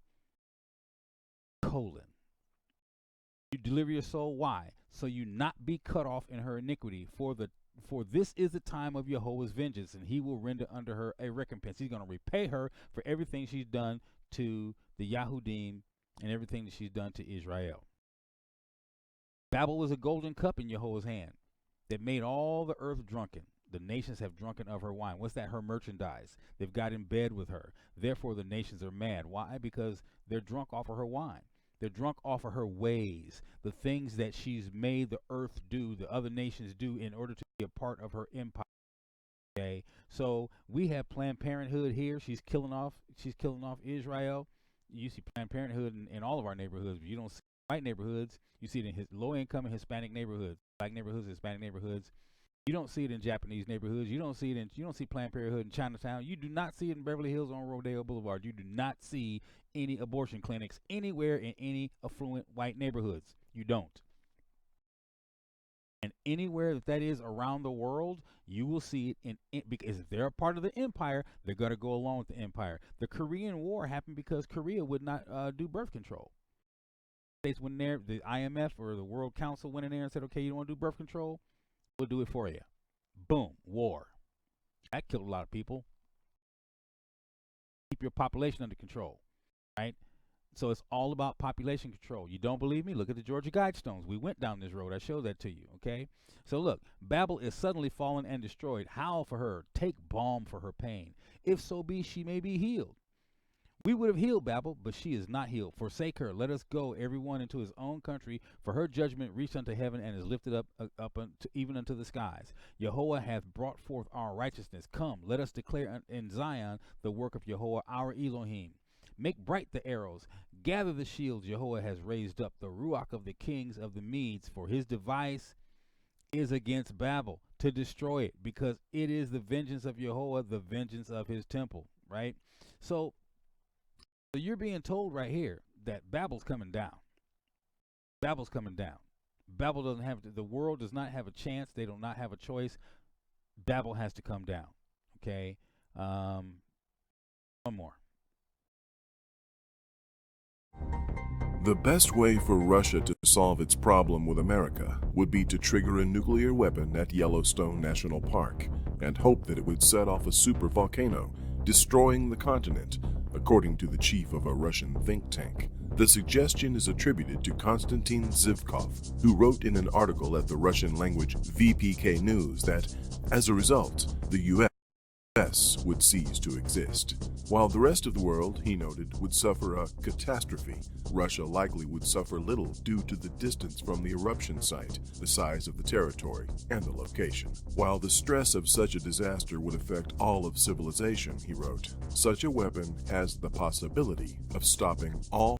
You deliver your soul. Why? So you not be cut off in her iniquity. For this is the time of Jehovah's vengeance, and he will render unto her a recompense. He's going to repay her for everything she's done to the Yahudim and everything that she's done to Israel. Babel was a golden cup in Jehovah's hand that made all the earth drunken. The nations have drunken of her wine. What's that? Her merchandise. They've got in bed with her. Therefore, the nations are mad. Why? Because they're drunk off of her wine. They're drunk off of her ways, the things that she's made the earth do, the other nations do in order to be a part of her empire. Okay, so we have Planned Parenthood here. She's killing off Israel. You see Planned Parenthood in all of our neighborhoods, but you don't see white neighborhoods. You see it in low-income and Hispanic neighborhoods, black neighborhoods, Hispanic neighborhoods. You don't see it in Japanese neighborhoods. You don't see Planned Parenthood in Chinatown. You do not see it in Beverly Hills on Rodeo Boulevard. You do not see any abortion clinics anywhere in any affluent white neighborhoods. You don't. And anywhere that is around the world, you will see it because if they're a part of the empire, they're going to go along with the empire. The Korean War happened because Korea would not do birth control. States went in there, the IMF or the World Council went in there and said, okay, you don't want to do birth control? We'll do it for you. Boom, war. That killed a lot of people. Keep your population under control, right? So it's all about population control. You don't believe me? Look at the Georgia Guidestones. We went down this road. I showed that to you, okay? So look, Babel is suddenly fallen and destroyed. Howl for her. Take balm for her pain. If so be she may be healed. We would have healed Babel, but she is not healed. Forsake her. Let us go, everyone into his own country, for her judgment reached unto heaven and is lifted up even unto the skies. Jehovah hath brought forth our righteousness. Come, let us declare in Zion the work of Jehovah our Elohim. Make bright the arrows. Gather the shields Jehovah has raised up, the ruach of the kings of the Medes, for his device is against Babel, to destroy it, because it is the vengeance of Jehovah, the vengeance of his temple, right? So you're being told right here that Babel's coming down. Babel's coming down. Babel doesn't have, the world does not have a chance. They do not have a choice. Babel has to come down. Okay. One more. The best way for Russia to solve its problem with America would be to trigger a nuclear weapon at Yellowstone National Park and hope that it would set off a supervolcano, destroying the continent, according to the chief of a Russian think tank. The suggestion is attributed to Konstantin Zhivkov, who wrote in an article at the Russian language VPK News that, as a result, the U.S. would cease to exist. While the rest of the world, he noted, would suffer a catastrophe, Russia likely would suffer little due to the distance from the eruption site, the size of the territory, and the location. While the stress of such a disaster would affect all of civilization, he wrote, such a weapon has the possibility of stopping all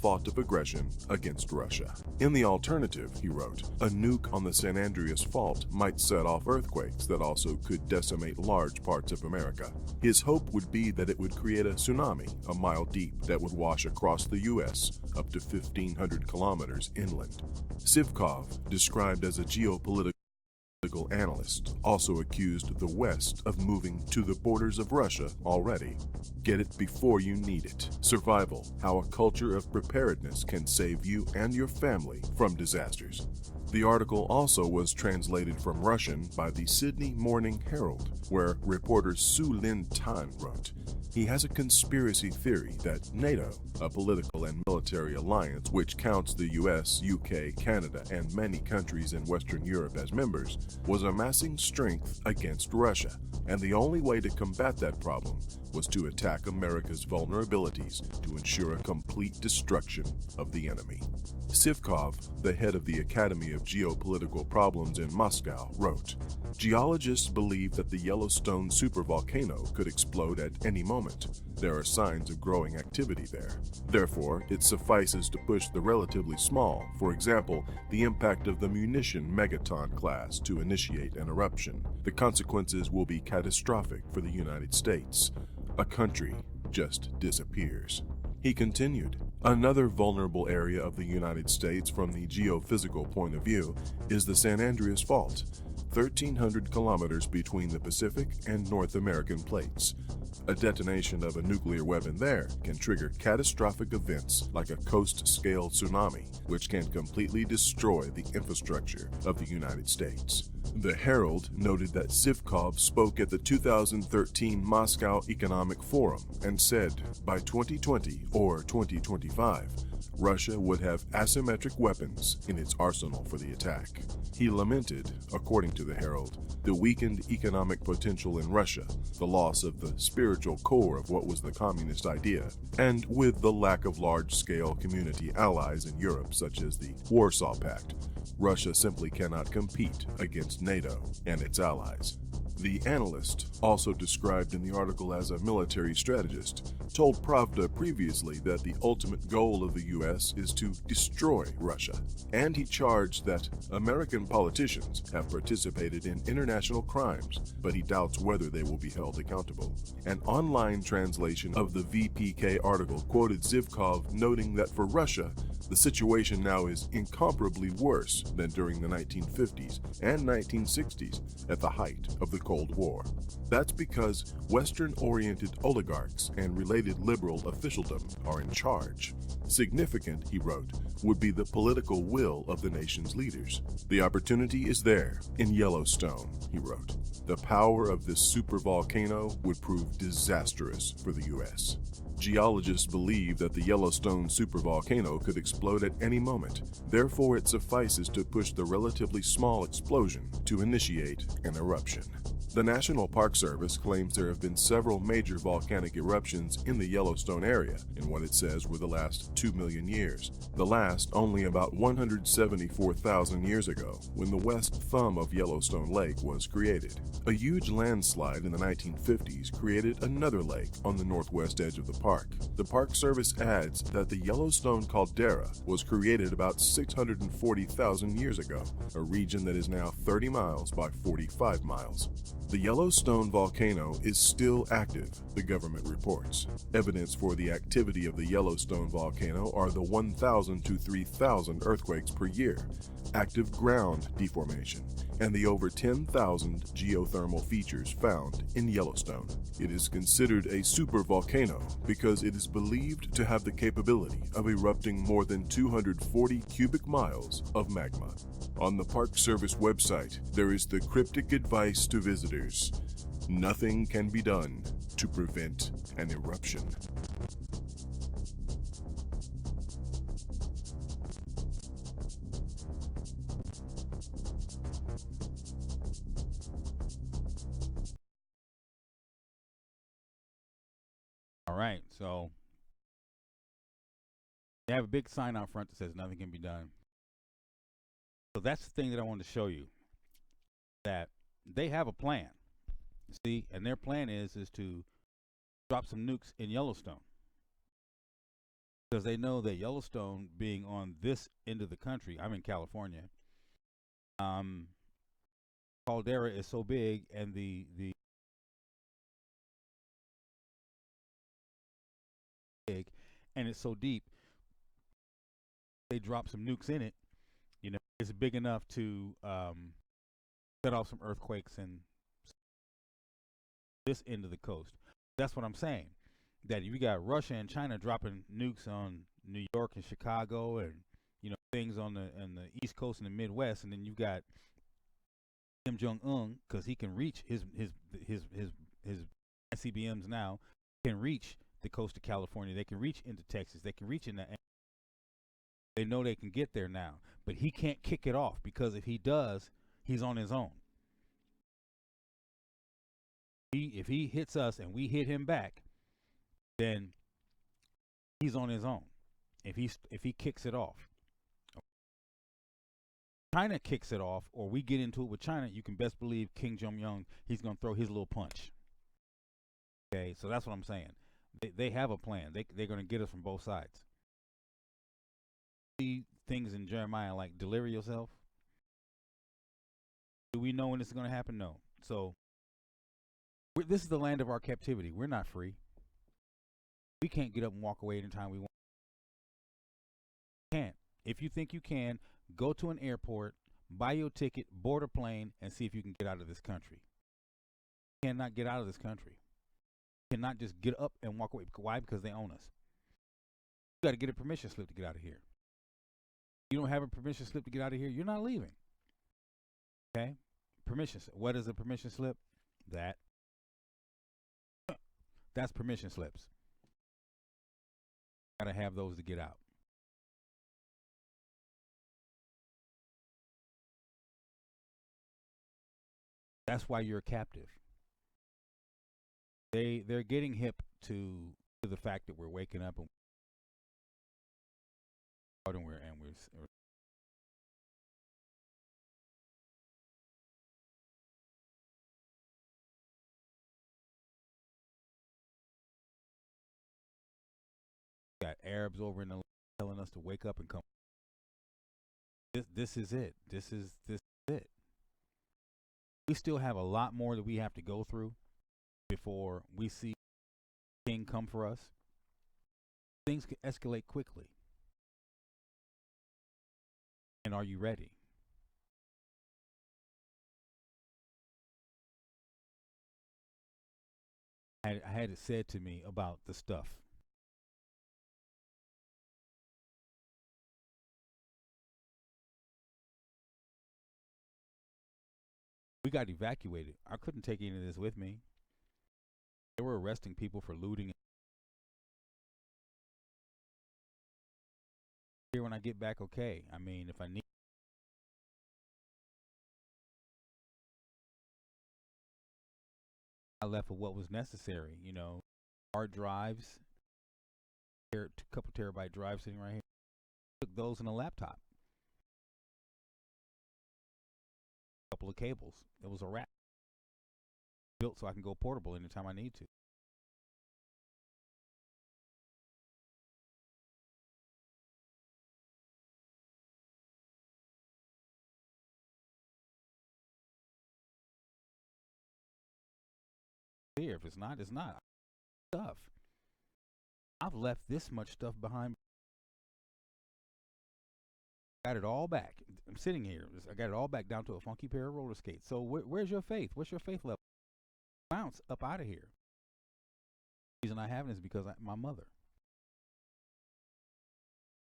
thought of aggression against Russia. In the alternative, he wrote, a nuke on the San Andreas Fault might set off earthquakes that also could decimate large parts of America. His hope would be that it would create a tsunami a mile deep that would wash across the U.S. up to 1,500 kilometers inland. Zhivkov, described as a geopolitical analyst, also accused the West of moving to the borders of Russia already. Get it before you need it. Survival: How a Culture of Preparedness Can Save You and Your Family from Disasters. The article also was translated from Russian by the Sydney Morning Herald, where reporter Su Lin Tan wrote, he has a conspiracy theory that NATO, a political and military alliance which counts the US, UK, Canada, and many countries in Western Europe as members, was amassing strength against Russia, and the only way to combat that problem was to attack America's vulnerabilities to ensure a complete destruction of the enemy. Zhivkov, the head of the Academy of Geopolitical Problems in Moscow, wrote, geologists believe that the Yellowstone supervolcano could explode at any moment. There are signs of growing activity there. Therefore, it suffices to push the relatively small, for example, the impact of the munition megaton class, to initiate an eruption. The consequences will be catastrophic for the United States. A country just disappears. He continued, Another vulnerable area of the United States from the geophysical point of view is the San Andreas Fault, 1,300 kilometers between the Pacific and North American plates. A detonation of a nuclear weapon there can trigger catastrophic events like a coast-scale tsunami, which can completely destroy the infrastructure of the United States. The Herald noted that Zivkov spoke at the 2013 Moscow Economic Forum and said by 2020 or 2025, Russia would have asymmetric weapons in its arsenal for the attack. He lamented, according to the Herald, the weakened economic potential in Russia, the loss of the spiritual core of what was the communist idea, and with the lack of large-scale community allies in Europe such as the Warsaw Pact, Russia simply cannot compete against NATO and its allies. The analyst, also described in the article as a military strategist, told Pravda previously that the ultimate goal of the U.S. is to destroy Russia, and he charged that American politicians have participated in international crimes, but he doubts whether they will be held accountable. An online translation of the VPK article quoted Zivkov noting that for Russia, the situation now is incomparably worse than during the 1950s and 1960s at the height of the Cold War. That's because Western-oriented oligarchs and related liberal officialdom are in charge. Significant, he wrote, would be the political will of the nation's leaders. The opportunity is there in Yellowstone, he wrote. The power of this supervolcano would prove disastrous for the U.S. Geologists believe that the Yellowstone supervolcano could explode at any moment. Therefore, it suffices to push the relatively small explosion to initiate an eruption. The National Park Service claims there have been several major volcanic eruptions in the Yellowstone area in what it says were the last 2 million years. The last only about 174,000 years ago, when the west thumb of Yellowstone Lake was created. A huge landslide in the 1950s created another lake on the northwest edge of the park. The Park Service adds that the Yellowstone caldera was created about 640,000 years ago, a region that is now 30 miles by 45 miles. The Yellowstone volcano is still active, the government reports. Evidence for the activity of the Yellowstone volcano are the 1,000 to 3,000 earthquakes per year, active ground deformation, and the over 10,000 geothermal features found in Yellowstone. It is considered a supervolcano because it is believed to have the capability of erupting more than 240 cubic miles of magma. On the Park Service website, there is the cryptic advice to visitors: nothing can be done to prevent an eruption. All right, so they have a big sign out front that says nothing can be done. So that's the thing that I wanted to show you, that they have a plan. See, and their plan is to drop some nukes in Yellowstone, because they know that Yellowstone, being on this end of the country, I'm in California, caldera is so big, and the big, and it's so deep, they drop some nukes in it, you know, it's big enough to set off some earthquakes in this end of the coast. That's what I'm saying. That you got Russia and China dropping nukes on New York and Chicago, and you know, things on the East Coast and the Midwest, and then you got Kim Jong-un, because he can reach his ICBMs now can reach the coast of California. They can reach into Texas. They can reach into. They know they can get there now, but he can't kick it off, because if he does, he's on his own. If he hits us and we hit him back, then he's on his own. If he kicks it off, China kicks it off, or we get into it with China, you can best believe Kim Jong-un, he's going to throw his little punch. Okay, so that's what I'm saying. They have a plan. They're going to get us from both sides. See things in Jeremiah like deliver yourself. Do we know when this is going to happen? No. So this is the land of our captivity. We're not free. We can't get up and walk away anytime we want. Can't. If you think you can, go to an airport, buy your ticket, board a plane, and see if you can get out of this country. You cannot get out of this country. You cannot just get up and walk away. Why? Because they own us. You got to get a permission slip to get out of here. You don't have a permission slip to get out of here, you're not leaving. Okay? Permission slip. What is a permission slip? That's permission slips. Got to have those to get out. That's why you're a captive. They're getting hip to the fact that we're waking up and we're got Arabs over in the telling us to wake up and come. This is it. This is it. We still have a lot more that we have to go through before we see King come for us. Things can escalate quickly. And are you ready? I had it said to me about the stuff. We got evacuated. I couldn't take any of this with me. They were arresting people for looting. Here when I get back, okay. I mean, if I need. I left with what was necessary, you know. Hard drives, a couple terabyte drives sitting right here. Took those in a laptop. Couple of cables. It was a wrap. Built so I can go portable anytime I need to. If it's not, it's not. Stuff. I've left this much stuff behind. Got it all back. I'm sitting here. I got it all back down to a funky pair of roller skates. So where's your faith? What's your faith level? Bounce up out of here. The reason I haven't is because my mother.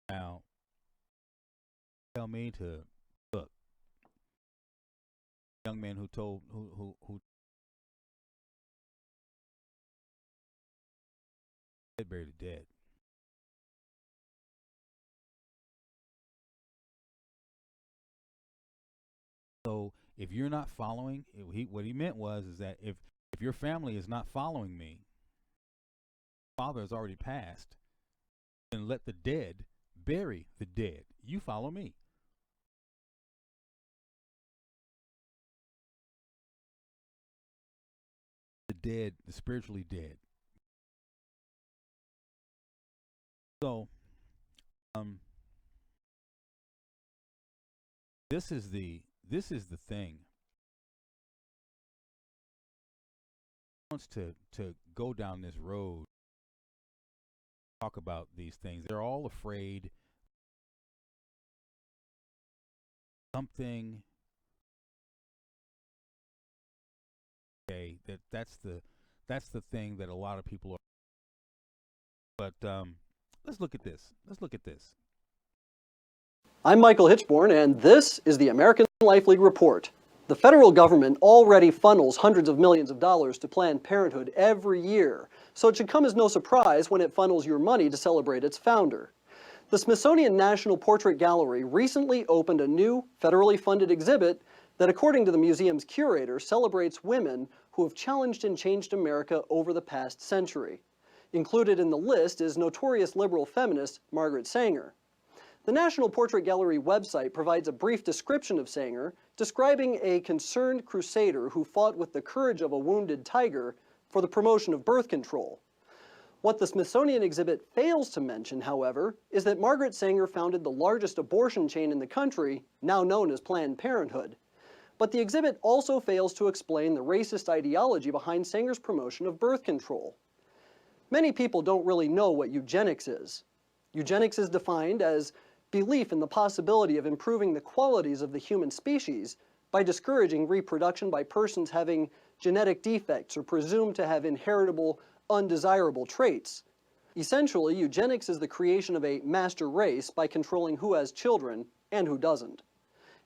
Now, tell me to look. Young man who buried the dead. So if you're not following, what he meant is that if your family is not following me, father has already passed, then let the dead bury the dead. You follow me. The dead, the spiritually dead. So, this is the thing. Wants to go down this road, talk about these things. They're all afraid something. Okay, that's the thing that a lot of people are. But let's look at this. I'm Michael Hitchborn, and this is the American Life League Report. The federal government already funnels hundreds of millions of dollars to Planned Parenthood every year, so it should come as no surprise when it funnels your money to celebrate its founder. The Smithsonian National Portrait Gallery recently opened a new, federally funded exhibit that, according to the museum's curator, celebrates women who have challenged and changed America over the past century. Included in the list is notorious liberal feminist Margaret Sanger. The National Portrait Gallery website provides a brief description of Sanger, describing a concerned crusader who fought with the courage of a wounded tiger for the promotion of birth control. What the Smithsonian exhibit fails to mention, however, is that Margaret Sanger founded the largest abortion chain in the country, now known as Planned Parenthood. But the exhibit also fails to explain the racist ideology behind Sanger's promotion of birth control. Many people don't really know what eugenics is. Eugenics is defined as belief in the possibility of improving the qualities of the human species by discouraging reproduction by persons having genetic defects or presumed to have inheritable, undesirable traits. Essentially, eugenics is the creation of a master race by controlling who has children and who doesn't.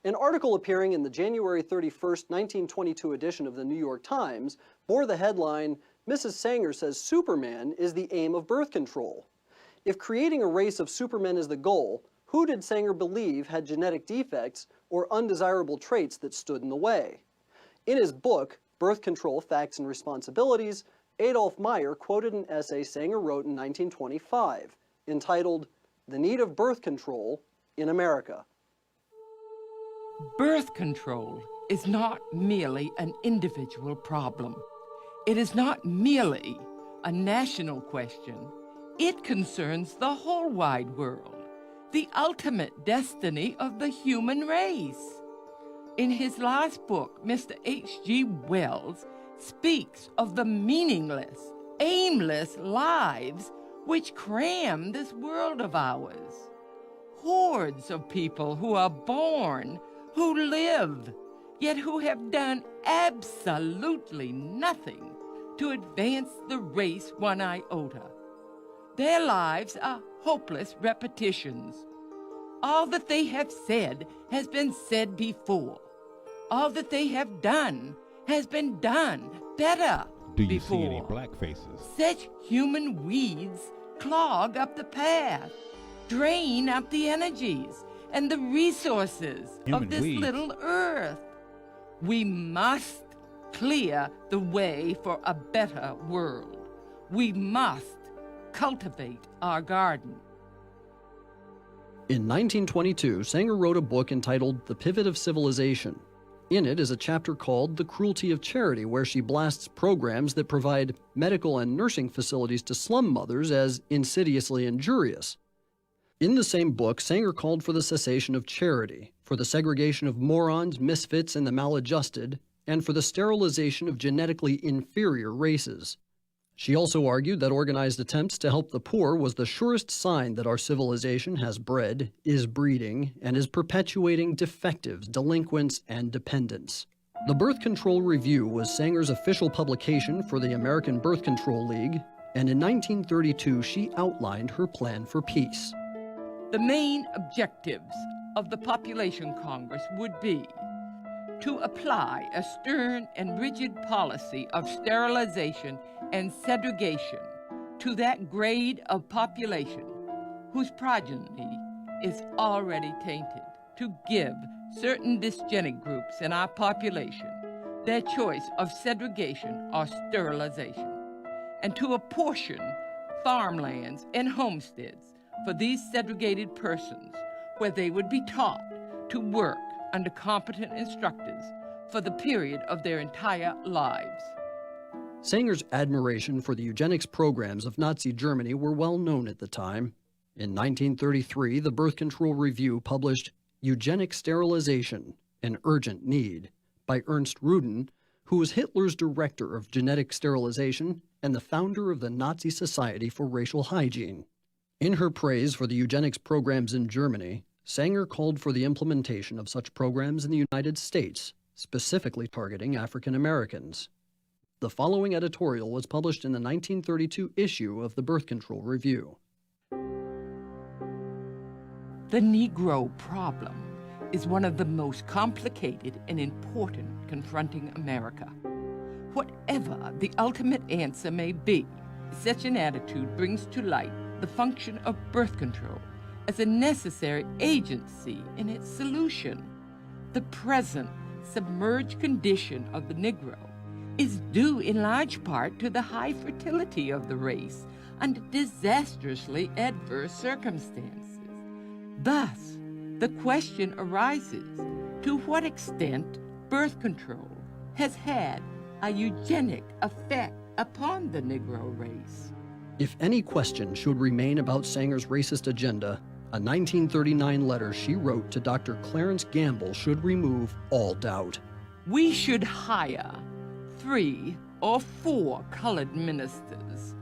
An article appearing in the January 31st, 1922 edition of the New York Times bore the headline, "Mrs. Sanger says Superman is the aim of birth control." If creating a race of supermen is the goal, who did Sanger believe had genetic defects or undesirable traits that stood in the way? In his book, Birth Control, Facts and Responsibilities, Adolf Meyer quoted an essay Sanger wrote in 1925, entitled, "The Need of Birth Control in America." Birth control is not merely an individual problem. It is not merely a national question. It concerns the whole wide world, the ultimate destiny of the human race. In his last book, Mr. H.G. Wells speaks of the meaningless, aimless lives which cram this world of ours. Hordes of people who are born, who live, yet who have done absolutely nothing to advance the race one iota. Their lives are hopeless repetitions. All that they have said has been said before. All that they have done has been done better Do you before. see any black faces? Such human weeds clog up the path, drain up the energies and the resources of this little earth. We must clear the way for a better world. We must cultivate our garden. In 1922, Sanger wrote a book entitled The Pivot of Civilization. In it is a chapter called The Cruelty of Charity, where she blasts programs that provide medical and nursing facilities to slum mothers as insidiously injurious. In the same book, Sanger called for the cessation of charity, for the segregation of morons, misfits, and the maladjusted, and for the sterilization of genetically inferior races. She also argued that organized attempts to help the poor was the surest sign that our civilization has bred, is breeding, and is perpetuating defectives, delinquents, and dependents. The Birth Control Review was Sanger's official publication for the American Birth Control League, and in 1932 she outlined her plan for peace. The main objectives of the Population Congress would be to apply a stern and rigid policy of sterilization and segregation to that grade of population whose progeny is already tainted, to give certain dysgenic groups in our population their choice of segregation or sterilization, and to apportion farmlands and homesteads for these segregated persons where they would be taught to work under competent instructors for the period of their entire lives. Sanger's admiration for the eugenics programs of Nazi Germany were well known at the time. In 1933, the Birth Control Review published Eugenic Sterilization, An Urgent Need, by Ernst Rudin, who was Hitler's director of genetic sterilization and the founder of the Nazi Society for Racial Hygiene. In her praise for the eugenics programs in Germany, Sanger called for the implementation of such programs in the United States, specifically targeting African Americans. The following editorial was published in the 1932 issue of the Birth Control Review. The Negro problem is one of the most complicated and important confronting America. Whatever the ultimate answer may be, such an attitude brings to light the function of birth control as a necessary agency in its solution. The present submerged condition of the Negro is due in large part to the high fertility of the race under disastrously adverse circumstances. Thus, the question arises, to what extent birth control has had a eugenic effect upon the Negro race? If any question should remain about Sanger's racist agenda, a 1939 letter she wrote to Dr. Clarence Gamble should remove all doubt. We should hire 3 or 4 colored ministers,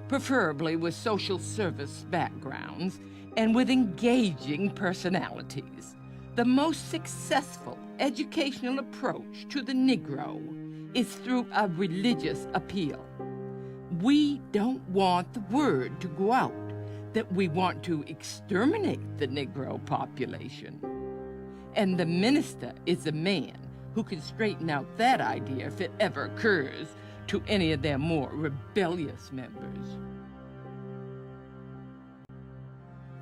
preferably with social service backgrounds, and with engaging personalities. The most successful educational approach to the Negro is through a religious appeal. We don't want the word to go out that we want to exterminate the Negro population. And the minister is a man who can straighten out that idea if it ever occurs to any of their more rebellious members.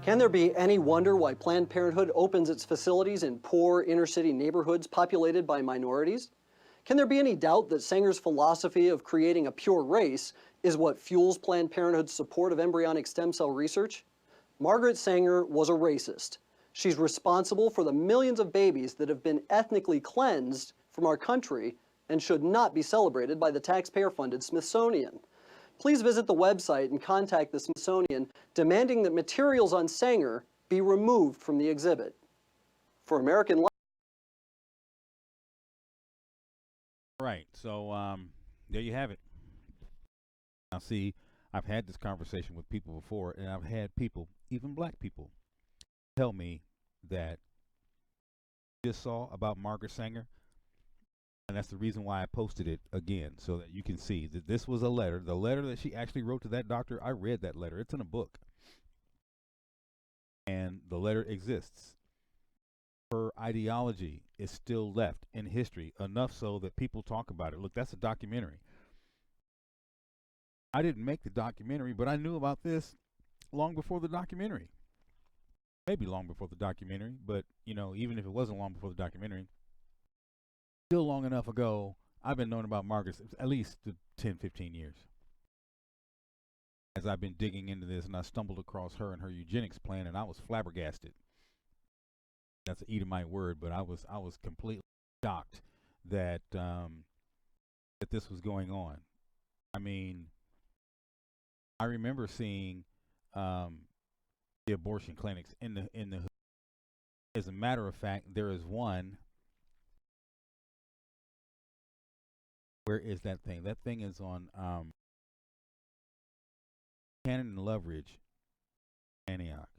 Can there be any wonder why Planned Parenthood opens its facilities in poor inner-city neighborhoods populated by minorities? Can there be any doubt that Sanger's philosophy of creating a pure race is what fuels Planned Parenthood's support of embryonic stem cell research? Margaret Sanger was a racist. She's responsible for the millions of babies that have been ethnically cleansed from our country and should not be celebrated by the taxpayer-funded Smithsonian. Please visit the website and contact the Smithsonian demanding that materials on Sanger be removed from the exhibit. For American Life. Right, so there you have it. Now see, I've had this conversation with people before, and I've had people, even black people, tell me that just saw about Margaret Sanger, and that's the reason why I posted it again, so that you can see that this was a letter. The letter that she actually wrote to that doctor, I read that letter. It's in a book. And the letter exists. Her ideology is still left in history, enough so that people talk about it. Look, that's a documentary. I didn't make the documentary, but I knew about this long before the documentary. Maybe long before the documentary, but, you know, even if it wasn't long before the documentary, still long enough ago, I've been knowing about Margaret at least 10, 15 years. As I've been digging into this, and I stumbled across her and her eugenics plan, and I was flabbergasted. That's an Edomite word, but I was completely shocked that that this was going on. I mean, I remember seeing the abortion clinics in the hood. As a matter of fact, there is one. Where is that thing? That thing is on Cannon and Loveridge, Antioch.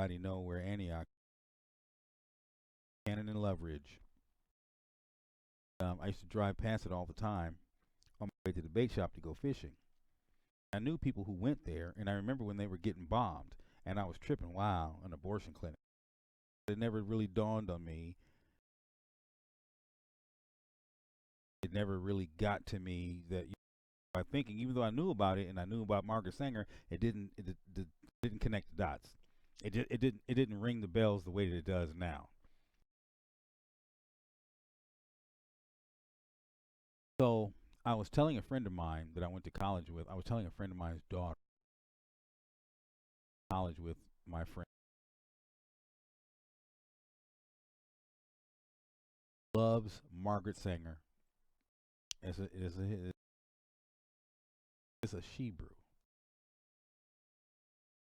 Anybody know where Antioch? Cannon and Loveridge. I used to drive past it all the time on my way to the bait shop to go fishing. I knew people who went there, and I remember when they were getting bombed, and I was tripping. Wow, an abortion clinic. It never really dawned on me. It never really got to me that, by thinking, even though I knew about it and I knew about Margaret Sanger, it didn't connect the dots. It didn't ring the bells the way that it does now. So I was telling a friend of mine that I went to college with. I was telling a friend of mine's daughter. College with my friend. Loves Margaret Sanger. It's a she-brew.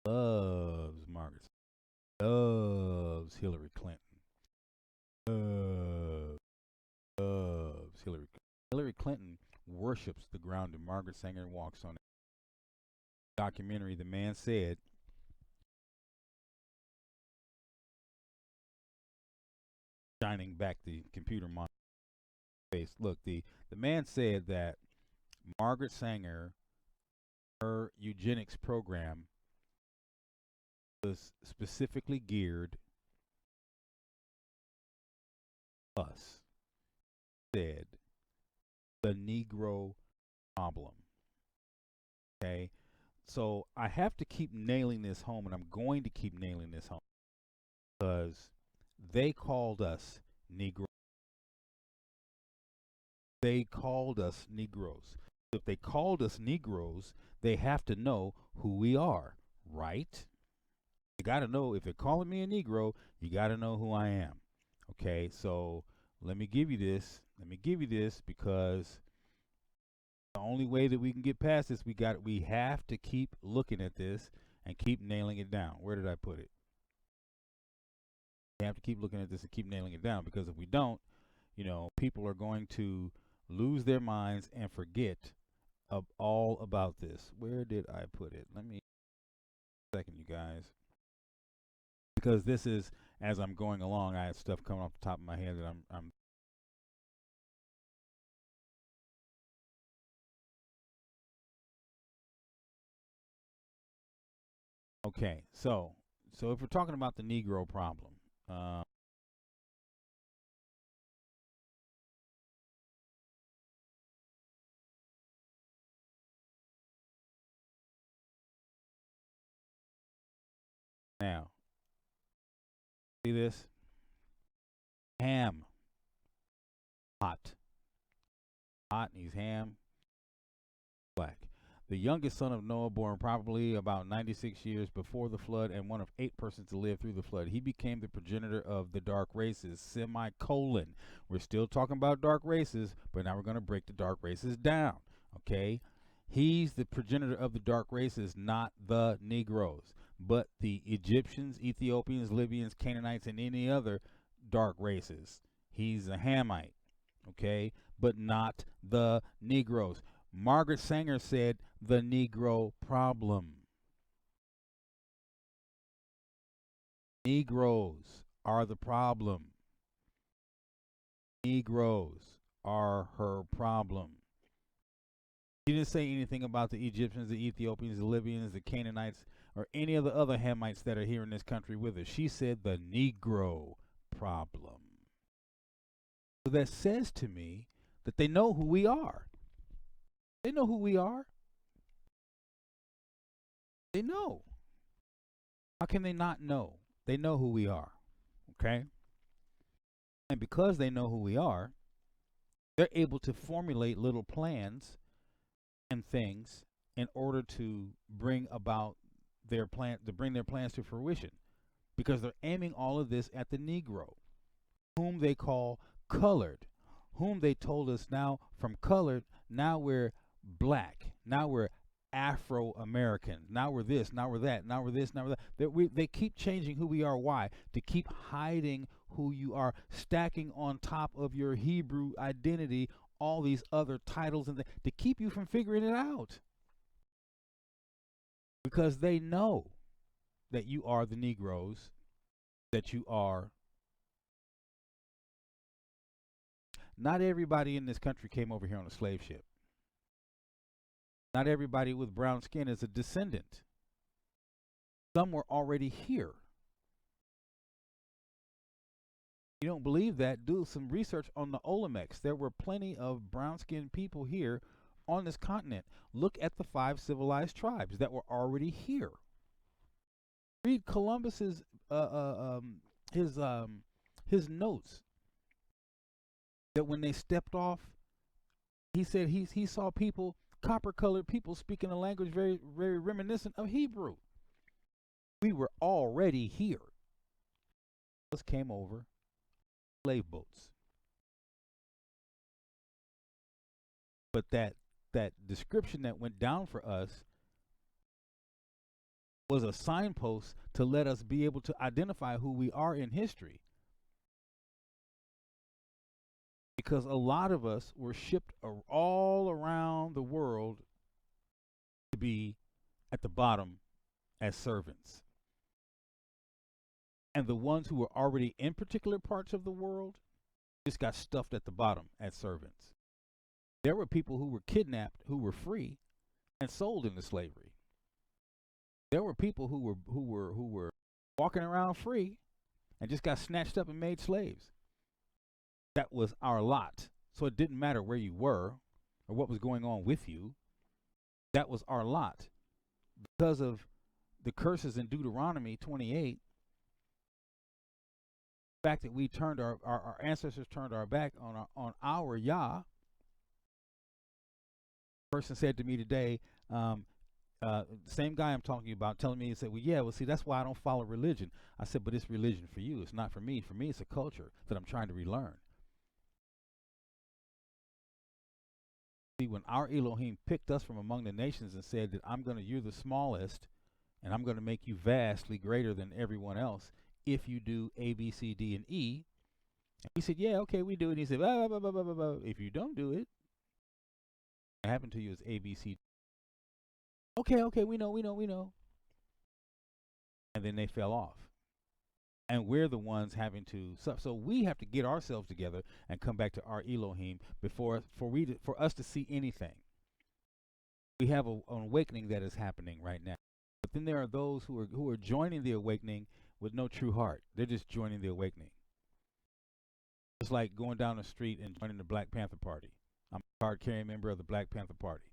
Loves Margaret. Loves Hillary Clinton. Loves Hillary Clinton. Hillary Clinton worships the ground that Margaret Sanger walks on. Documentary, the man said, shining back the computer monitor face. Look, the man said that Margaret Sanger, her eugenics program was specifically geared us. Said the Negro problem. Okay, so I have to keep nailing this home, and I'm going to keep nailing this home because they called us Negro. They called us Negroes. If they called us Negroes, they have to know who we are, right? You got to know, if they're calling me a Negro, you got to know who I am. Okay, so let me give you this. Let me give you this because the only way that we can get past this, we have to keep looking at this and keep nailing it down. Where did I put it? We have to keep looking at this and keep nailing it down, because if we don't, you know, people are going to lose their minds and forget all about this. Where did I put it? Let me Second, you guys. Because this is, as I'm going along, I have stuff coming off the top of my head that I'm okay. So if we're talking about the Negro problem, now, see this? Ham. Hot. Hot, and he's ham. Black. The youngest son of Noah, born probably about 96 years before the flood, and one of 8 persons to live through the flood. He became the progenitor of the dark races, semicolon. We're still talking about dark races, but now we're going to break the dark races down, okay? He's the progenitor of the dark races, not the Negroes, but the Egyptians, Ethiopians, Libyans, Canaanites, and any other dark races. He's a Hamite, okay, but not the Negroes. Margaret Sanger said the Negro problem. Negroes are the problem. Negroes are her problem. She didn't say anything about the Egyptians, the Ethiopians, the Libyans, the Canaanites, or any of the other Hamites that are here in this country with us. She said the Negro problem. So that says to me that they know who we are. They know who we are. They know. How can they not know? They know who we are, okay? And because they know who we are, they're able to formulate little plans and things in order to bring about their plans to fruition, because they're aiming all of this at the Negro, whom they call colored, whom they told us now from colored, now we're black, now we're Afro-American, now we're this, now we're that, now we're this, now we're that. They keep changing who we are. Why? To keep hiding who you are, stacking on top of your Hebrew identity all these other titles, and to keep you from figuring it out. Because they know that you are the Negroes, that you are. Not everybody in this country came over here on a slave ship. Not everybody with brown skin is a descendant. Some were already here. You don't believe that? Do some research on the Olmecs. There were plenty of brown-skinned people here on this continent. Look at the 5 civilized tribes that were already here. Read Columbus's his notes. That when they stepped off, he said he saw people, copper-colored people, speaking a language very, very reminiscent of Hebrew. We were already here. Us came over slave boats. But that description that went down for us was a signpost to let us be able to identify who we are in history. Because a lot of us were shipped all around the world to be at the bottom as servants. And the ones who were already in particular parts of the world just got stuffed at the bottom as servants. There were people who were kidnapped, who were free, and sold into slavery. There were people who were walking around free and just got snatched up and made slaves. That was our lot. So it didn't matter where you were or what was going on with you. That was our lot. Because of the curses in Deuteronomy 28, the fact that we turned our ancestors turned our back on our Yah. A person said to me today, same guy I'm talking about, telling me, he said, well, see, that's why I don't follow religion. I said, but it's religion for you. It's not for me. For me, it's a culture that I'm trying to relearn. See, when our Elohim picked us from among the nations and said that you're the smallest, and I'm going to make you vastly greater than everyone else if you do A, B, C, D, and E. And we said, yeah, okay, we do it. And he said, blah, blah, blah, blah, blah, blah. If you don't do it, what happened to you is A, B, C. Okay, we know. and then they fell off. And we're the ones having to suffer. So we have to get ourselves together and come back to our Elohim for us to see anything. We have an awakening that is happening right now. But then there are those who are joining the awakening with no true heart. They're just joining the awakening. It's like going down the street and joining the Black Panther Party. I'm a card-carrying member of the Black Panther Party.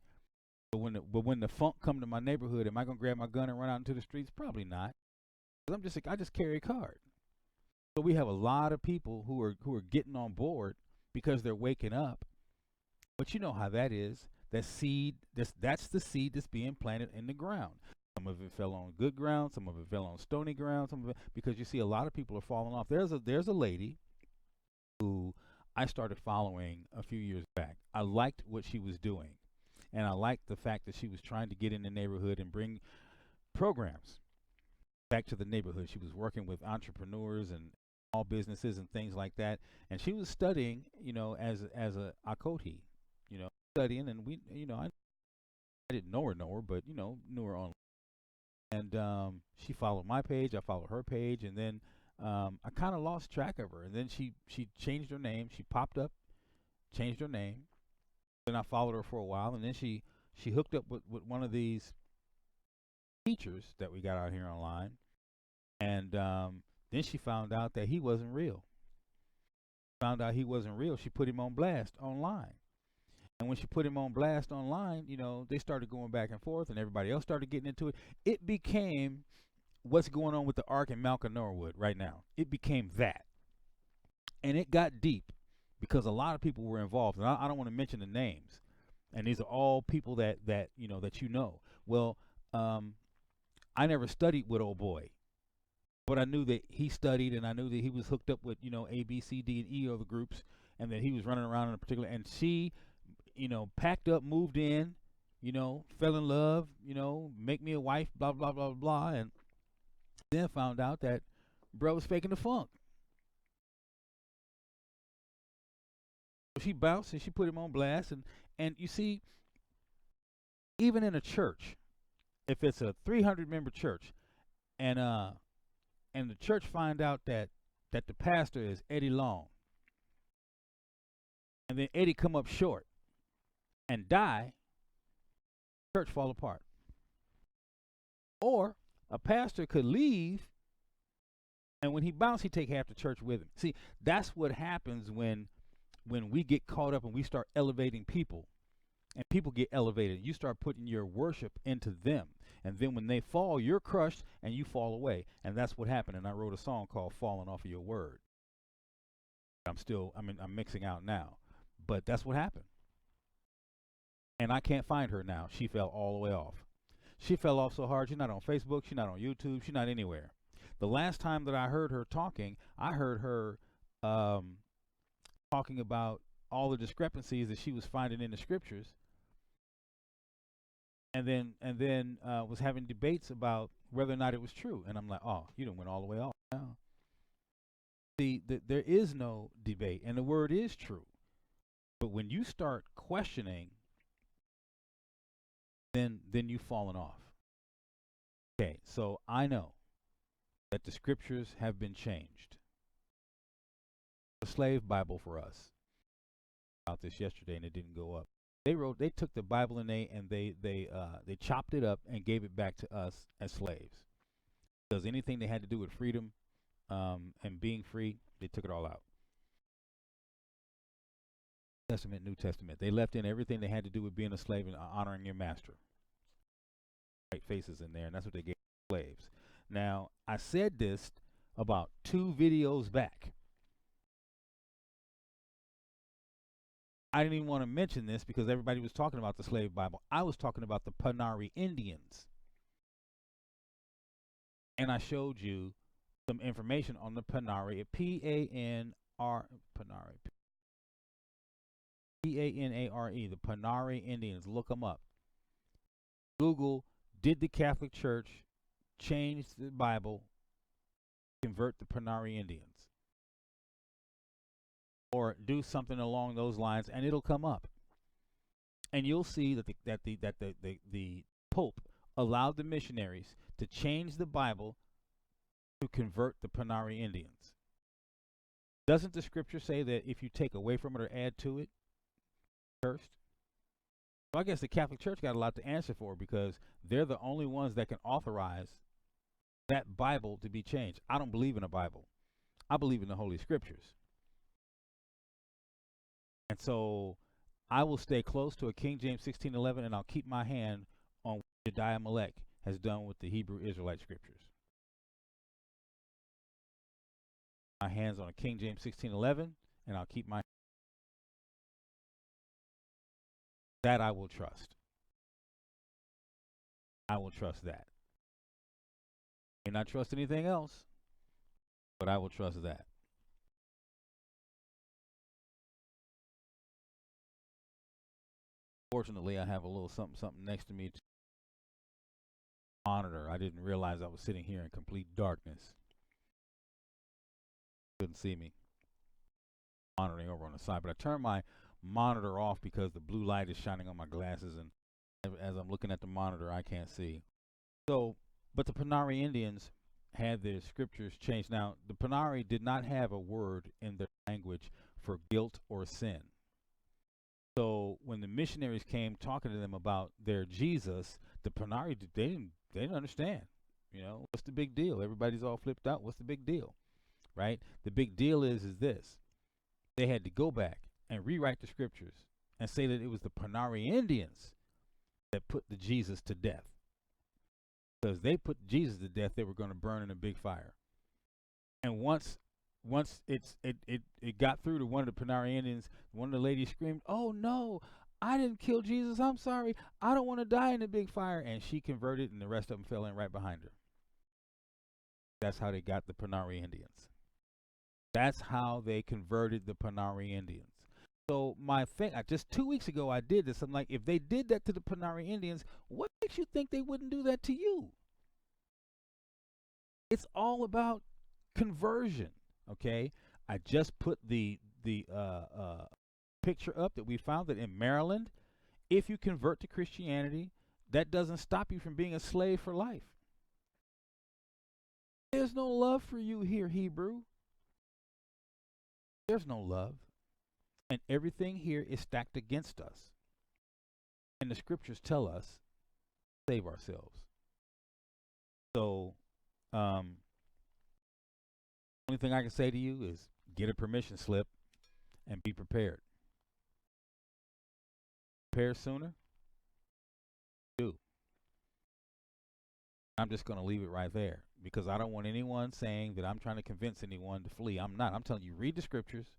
But when the funk come to my neighborhood, am I gonna grab my gun and run out into the streets? Probably not. Because I just carry a card. So we have a lot of people who are getting on board because they're waking up. But you know how that is. That seed, that's the seed that's being planted in the ground. Some of it fell on good ground, some of it fell on stony ground, some of it, because you see a lot of people are falling off. There's a lady who I started following a few years back. I liked what she was doing, and I liked the fact that she was trying to get in the neighborhood and bring programs back to the neighborhood. She was working with entrepreneurs and small businesses and things like that, and she was studying, as a akoti, studying, and we, I didn't know her, but knew her online. And she followed my page, I followed her page, and then I kind of lost track of her. And then she changed her name. She popped up, changed her name. Then I followed her for a while, and then she hooked up with one of these teachers that we got out here online. And then she found out that he wasn't real. Found out he wasn't real. She put him on blast online. And when she put him on blast online, they started going back and forth, and everybody else started getting into it. It became what's going on with the Ark and Malcolm Norwood right now. It became that. And it got deep because a lot of people were involved. And I don't want to mention the names. And these are all people that you know. Well, I never studied with old boy. But I knew that he studied, and I knew that he was hooked up with, A, B, C, D, and E other groups, and that he was running around in a particular, and she, packed up, moved in, fell in love, make me a wife, blah, blah, blah, blah, and then found out that bro was faking the funk. She bounced and she put him on blast, and you see, even in a church, if it's a 300-member church, and the church find out that the pastor is Eddie Long, and then Eddie come up short and die, church fall apart. Or a pastor could leave, and when he bounced, he take half the church with him. See, that's what happens when we get caught up and we start elevating people, and people get elevated. You start putting your worship into them, and then when they fall, you're crushed and you fall away. And that's what happened. And I wrote a song called "Falling Off of Your Word." I'm mixing out now, but that's what happened. And I can't find her now. She fell all the way off. She fell off so hard, she's not on Facebook, she's not on YouTube, she's not anywhere. The last time that I heard her talking, I heard her talking about all the discrepancies that she was finding in the scriptures, and then was having debates about whether or not it was true. And I'm like, oh, you done went all the way off now. See, there is no debate, and the word is true. But when you start questioning, then you've fallen off. Okay, so I know that the scriptures have been changed. The slave Bible for us. About this yesterday, and it didn't go up. They took the Bible and they chopped it up and gave it back to us as slaves. Because anything they had to do with freedom and being free, they took it all out. Testament, New Testament. They left in everything they had to do with being a slave and honoring your master. Right faces in there, and that's what they gave slaves. Now, I said this about 2 videos back. I didn't even want to mention this because everybody was talking about the slave Bible. I was talking about the Panari Indians. And I showed you some information on the Panari, P-A-N-A-R-E, the Panari Indians. Look them up. Google, did the Catholic Church change the Bible, convert the Panari Indians? Or do something along those lines, and it'll come up. And you'll see that the Pope allowed the missionaries to change the Bible to convert the Panari Indians? Doesn't the scripture say that if you take away from it or add to it, cursed? So I guess the Catholic Church got a lot to answer for, because they're the only ones that can authorize that Bible to be changed. I don't believe in a Bible. I believe in the Holy Scriptures. And so I will stay close to a King James 16:11, and I'll keep my hand on what Jedediah Melech has done with the Hebrew Israelite scriptures. My hands on a King James 16:11, and I'll keep my that I will trust. I will trust that. I may not trust anything else, but I will trust that. Fortunately, I have a little something next to me to monitor. I didn't realize I was sitting here in complete darkness. Couldn't see me monitoring over on the side, but I turned my monitor off because the blue light is shining on my glasses, and as I'm looking at the monitor, I can't see. So, but the Panari Indians had their scriptures changed. Now, the Panari did not have a word in their language for guilt or sin. So when the missionaries came talking to them about their Jesus, the Panari, they didn't understand. You know, what's the big deal? Everybody's all flipped out. What's the big deal? Right? The big deal is this. They had to go back and rewrite the scriptures and say that it was the Panari Indians that put the Jesus to death. Because they put Jesus to death, they were going to burn in a big fire. And once it got through to one of the Panari Indians, one of the ladies screamed, "Oh no, I didn't kill Jesus. I'm sorry. I don't want to die in a big fire." And she converted, and the rest of them fell in right behind her. That's how they got the Panari Indians. That's how they converted the Panari Indians. So my thing, just 2 weeks ago I did this. I'm like, if they did that to the Panari Indians, what makes you think they wouldn't do that to you? It's all about conversion, okay? I just put the picture up that we found that in Maryland, if you convert to Christianity, that doesn't stop you from being a slave for life. There's no love for you here, Hebrew. There's no love. And everything here is stacked against us. And the scriptures tell us to save ourselves. So, only thing I can say to you is get a permission slip and be prepared. Prepare sooner. Do. I'm just going to leave it right there, because I don't want anyone saying that I'm trying to convince anyone to flee. I'm not. I'm telling you, read the scriptures.